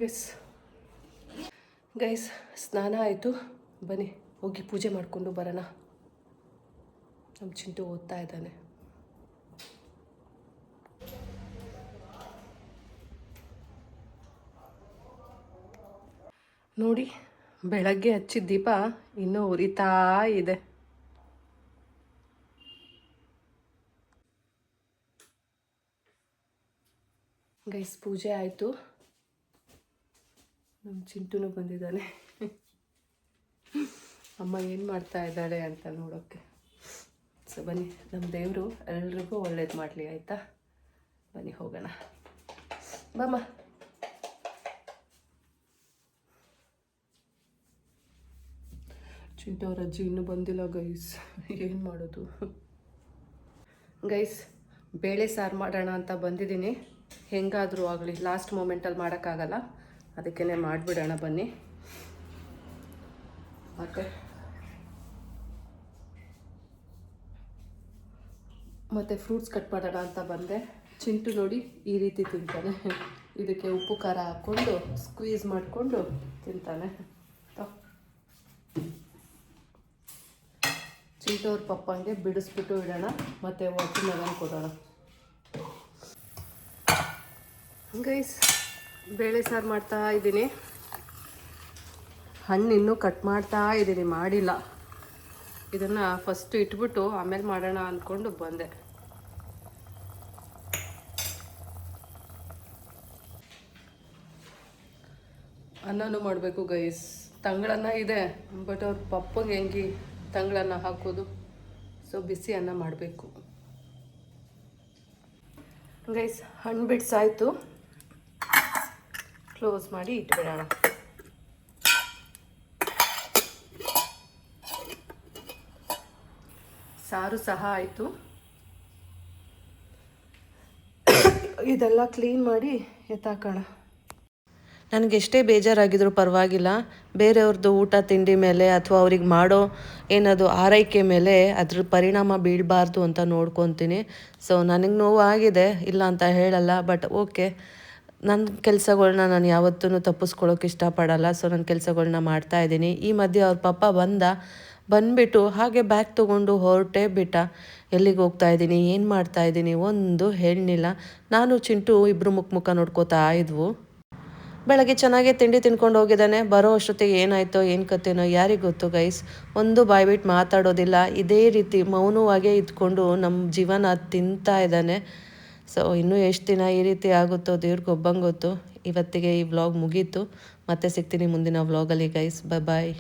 ಗೈಸ್, ಸ್ನಾನ ಆಯಿತು, ಬನ್ನಿ ಹೋಗಿ ಪೂಜೆ ಮಾಡಿಕೊಂಡು ಬರೋಣ. ನಮ್ಮ ಚಿಂಟು ಓದ್ತಾ ಇದ್ದಾನೆ. ನೋಡಿ, ಬೆಳಗ್ಗೆ ಹಚ್ಚಿದ ದೀಪ ಇನ್ನೂ ಉರಿತಾ ಇದೆ. ಗೈಸ್, ಪೂಜೆ ಆಯಿತು, ನಮ್ಮ ಚಿಂಟುನು ಬಂದಿದ್ದಾನೆ. ಅಮ್ಮ ಏನು ಮಾಡ್ತಾ ಇದ್ದಾಳೆ ಅಂತ ನೋಡೋಕ್ಕೆ. ಸೊ ಬನ್ನಿ, ನಮ್ಮ ದೇವರು ಎಲ್ರಿಗೂ ಒಳ್ಳೇದು ಮಾಡಲಿ, ಆಯಿತಾ? ಬನ್ನಿ ಹೋಗೋಣ, ಬಮ್ಮ. ಚಿಂಟು ಅವ್ರ ಅಜ್ಜಿ ಇನ್ನೂ ಬಂದಿಲ್ಲ ಗೈಸ್, ಏನು ಮಾಡೋದು? ಗೈಸ್, ಬೇಳೆ ಸಾರು ಮಾಡೋಣ ಅಂತ ಬಂದಿದ್ದೀನಿ. ಹೆಂಗಾದರೂ ಆಗಲಿ, ಲಾಸ್ಟ್ ಮೂಮೆಂಟಲ್ಲಿ ಮಾಡೋಕ್ಕಾಗಲ್ಲ, ಅದಕ್ಕೇ ಮಾಡಿಬಿಡೋಣ ಬನ್ನಿ. ಮತ್ತು ಫ್ರೂಟ್ಸ್ ಕಟ್ ಮಾಡೋಣ ಅಂತ ಬಂದೆ. ಚಿಂಟು ನೋಡಿ ಈ ರೀತಿ ತಿಂತಾನೆ, ಇದಕ್ಕೆ ಉಪ್ಪು ಖಾರ ಹಾಕ್ಕೊಂಡು ಸ್ಕ್ವೀಸ್ ಮಾಡಿಕೊಂಡು ತಿಂತಾನೆ. ಚಿಂಟು ಅವ್ರ ಪಪ್ಪಂಗೆ ಬಿಡಿಸ್ಬಿಟ್ಟು ಇಡೋಣ ಮತ್ತು ಒಟ್ಟು ಮಗನ ಕೊಡೋಣ. ಗೈಸ್, ಬೇಳೆ ಸಾರು ಮಾಡ್ತಾ ಇದ್ದೀನಿ. ಹಣ್ಣು ಇನ್ನೂ ಕಟ್ ಮಾಡ್ತಾ ಇದ್ದೀನಿ, ಮಾಡಿಲ್ಲ. ಇದನ್ನು ಫಸ್ಟು ಇಟ್ಬಿಟ್ಟು ಆಮೇಲೆ ಮಾಡೋಣ ಅಂದ್ಕೊಂಡು ಬಂದೆ. ಅನ್ನನೂ ಮಾಡಬೇಕು ಗೈಸ್. ತಂಗಳನ್ನ ಇದೆ, ಬಟ್ ಅವ್ರ ಪಪ್ಪಂಗೆ ಹೆಂಗೆ ತಂಗಳನ್ನ ಹಾಕೋದು, ಸೊ ಬಿಸಿ ಅನ್ನ ಮಾಡಬೇಕು. ಗೈಸ್, ಹಣ್ಣು ಬಿಡ್ಸಾಯಿತು, ಕ್ಲೋಸ್ ಮಾಡಿ ಇಟ್ಬಿಡೋಣ. ಸಾರು ಸಹ ಆಯಿತು. ಇದೆಲ್ಲ ಕ್ಲೀನ್ ಮಾಡಿ ಎತ್ತಾಕೋಣ. ನನಗೆಷ್ಟೇ ಬೇಜಾರಾಗಿದ್ರೂ ಪರವಾಗಿಲ್ಲ, ಬೇರೆಯವ್ರದ್ದು ಊಟ ತಿಂಡಿ ಮೇಲೆ ಅಥವಾ ಅವ್ರಿಗೆ ಮಾಡೋ ಏನದು ಆರೈಕೆ ಮೇಲೆ ಅದ್ರ ಪರಿಣಾಮ ಬೀಳಬಾರ್ದು ಅಂತ ನೋಡ್ಕೊತೀನಿ. ಸೊ ನನಗೆ ನೋವಾಗಿದೆ, ಇಲ್ಲ ಅಂತ ಹೇಳಲ್ಲ, ಬಟ್ ಓಕೆ, ನನ್ನ ಕೆಲಸಗಳ್ನ ನಾನು ಯಾವತ್ತೂ ತಪ್ಪಿಸ್ಕೊಳ್ಳೋಕೆ ಇಷ್ಟಪಡಲ್ಲ. ಸೊ ನನ್ನ ಕೆಲಸಗಳ್ನ ಮಾಡ್ತಾಯಿದ್ದೀನಿ. ಈ ಮಧ್ಯೆ ಅವ್ರ ಪಪ್ಪ ಬಂದುಬಿಟ್ಟು ಹಾಗೆ ಬ್ಯಾಗ್ ತೊಗೊಂಡು ಹೊರಟೇ ಬಿಟ್ಟ. ಎಲ್ಲಿಗೆ ಹೋಗ್ತಾಯಿದ್ದೀನಿ, ಏನು ಮಾಡ್ತಾಯಿದ್ದೀನಿ ಒಂದು ಹೇಳಲಿಲ್ಲ. ನಾನು ಚಿಂಟು ಇಬ್ಬರು ಮುಖ ನೋಡ್ಕೋತಾ ಇದ್ವು. ಬೆಳಗ್ಗೆ ಚೆನ್ನಾಗೇ ತಿಂಡಿ ತಿನ್ಕೊಂಡು ಹೋಗಿದ್ದಾನೆ. ಬರೋ ಅಷ್ಟೊತ್ತಿಗೆ ಏನಾಯ್ತೋ ಏನು ಕತೆನೋ ಯಾರಿಗೆ ಗೊತ್ತು ಗೈಸ್. ಒಂದು ಬಾಯ್ಬಿಟ್ಟು ಮಾತಾಡೋದಿಲ್ಲ, ಇದೇ ರೀತಿ ಮೌನವಾಗೇ ಇದ್ಕೊಂಡು ನಮ್ಮ ಜೀವನ ತಿಂತಾ ಇದ್ದಾನೆ. ಸೊ ಇನ್ನೂ ಎಷ್ಟು ದಿನ ಈ ರೀತಿ ಆಗುತ್ತೋ ದೇವ್ರಿಗೊಬ್ಬಂಗೆ ಗೊತ್ತು. ಇವತ್ತಿಗೆ ಈ ವ್ಲಾಗ್ ಮುಗೀತು. ಮತ್ತೆ ಸಿಗ್ತೀನಿ ಮುಂದಿನ ವ್ಲಾಗಲ್ಲಿ ಗೈಸ್. ಬಾಯ್.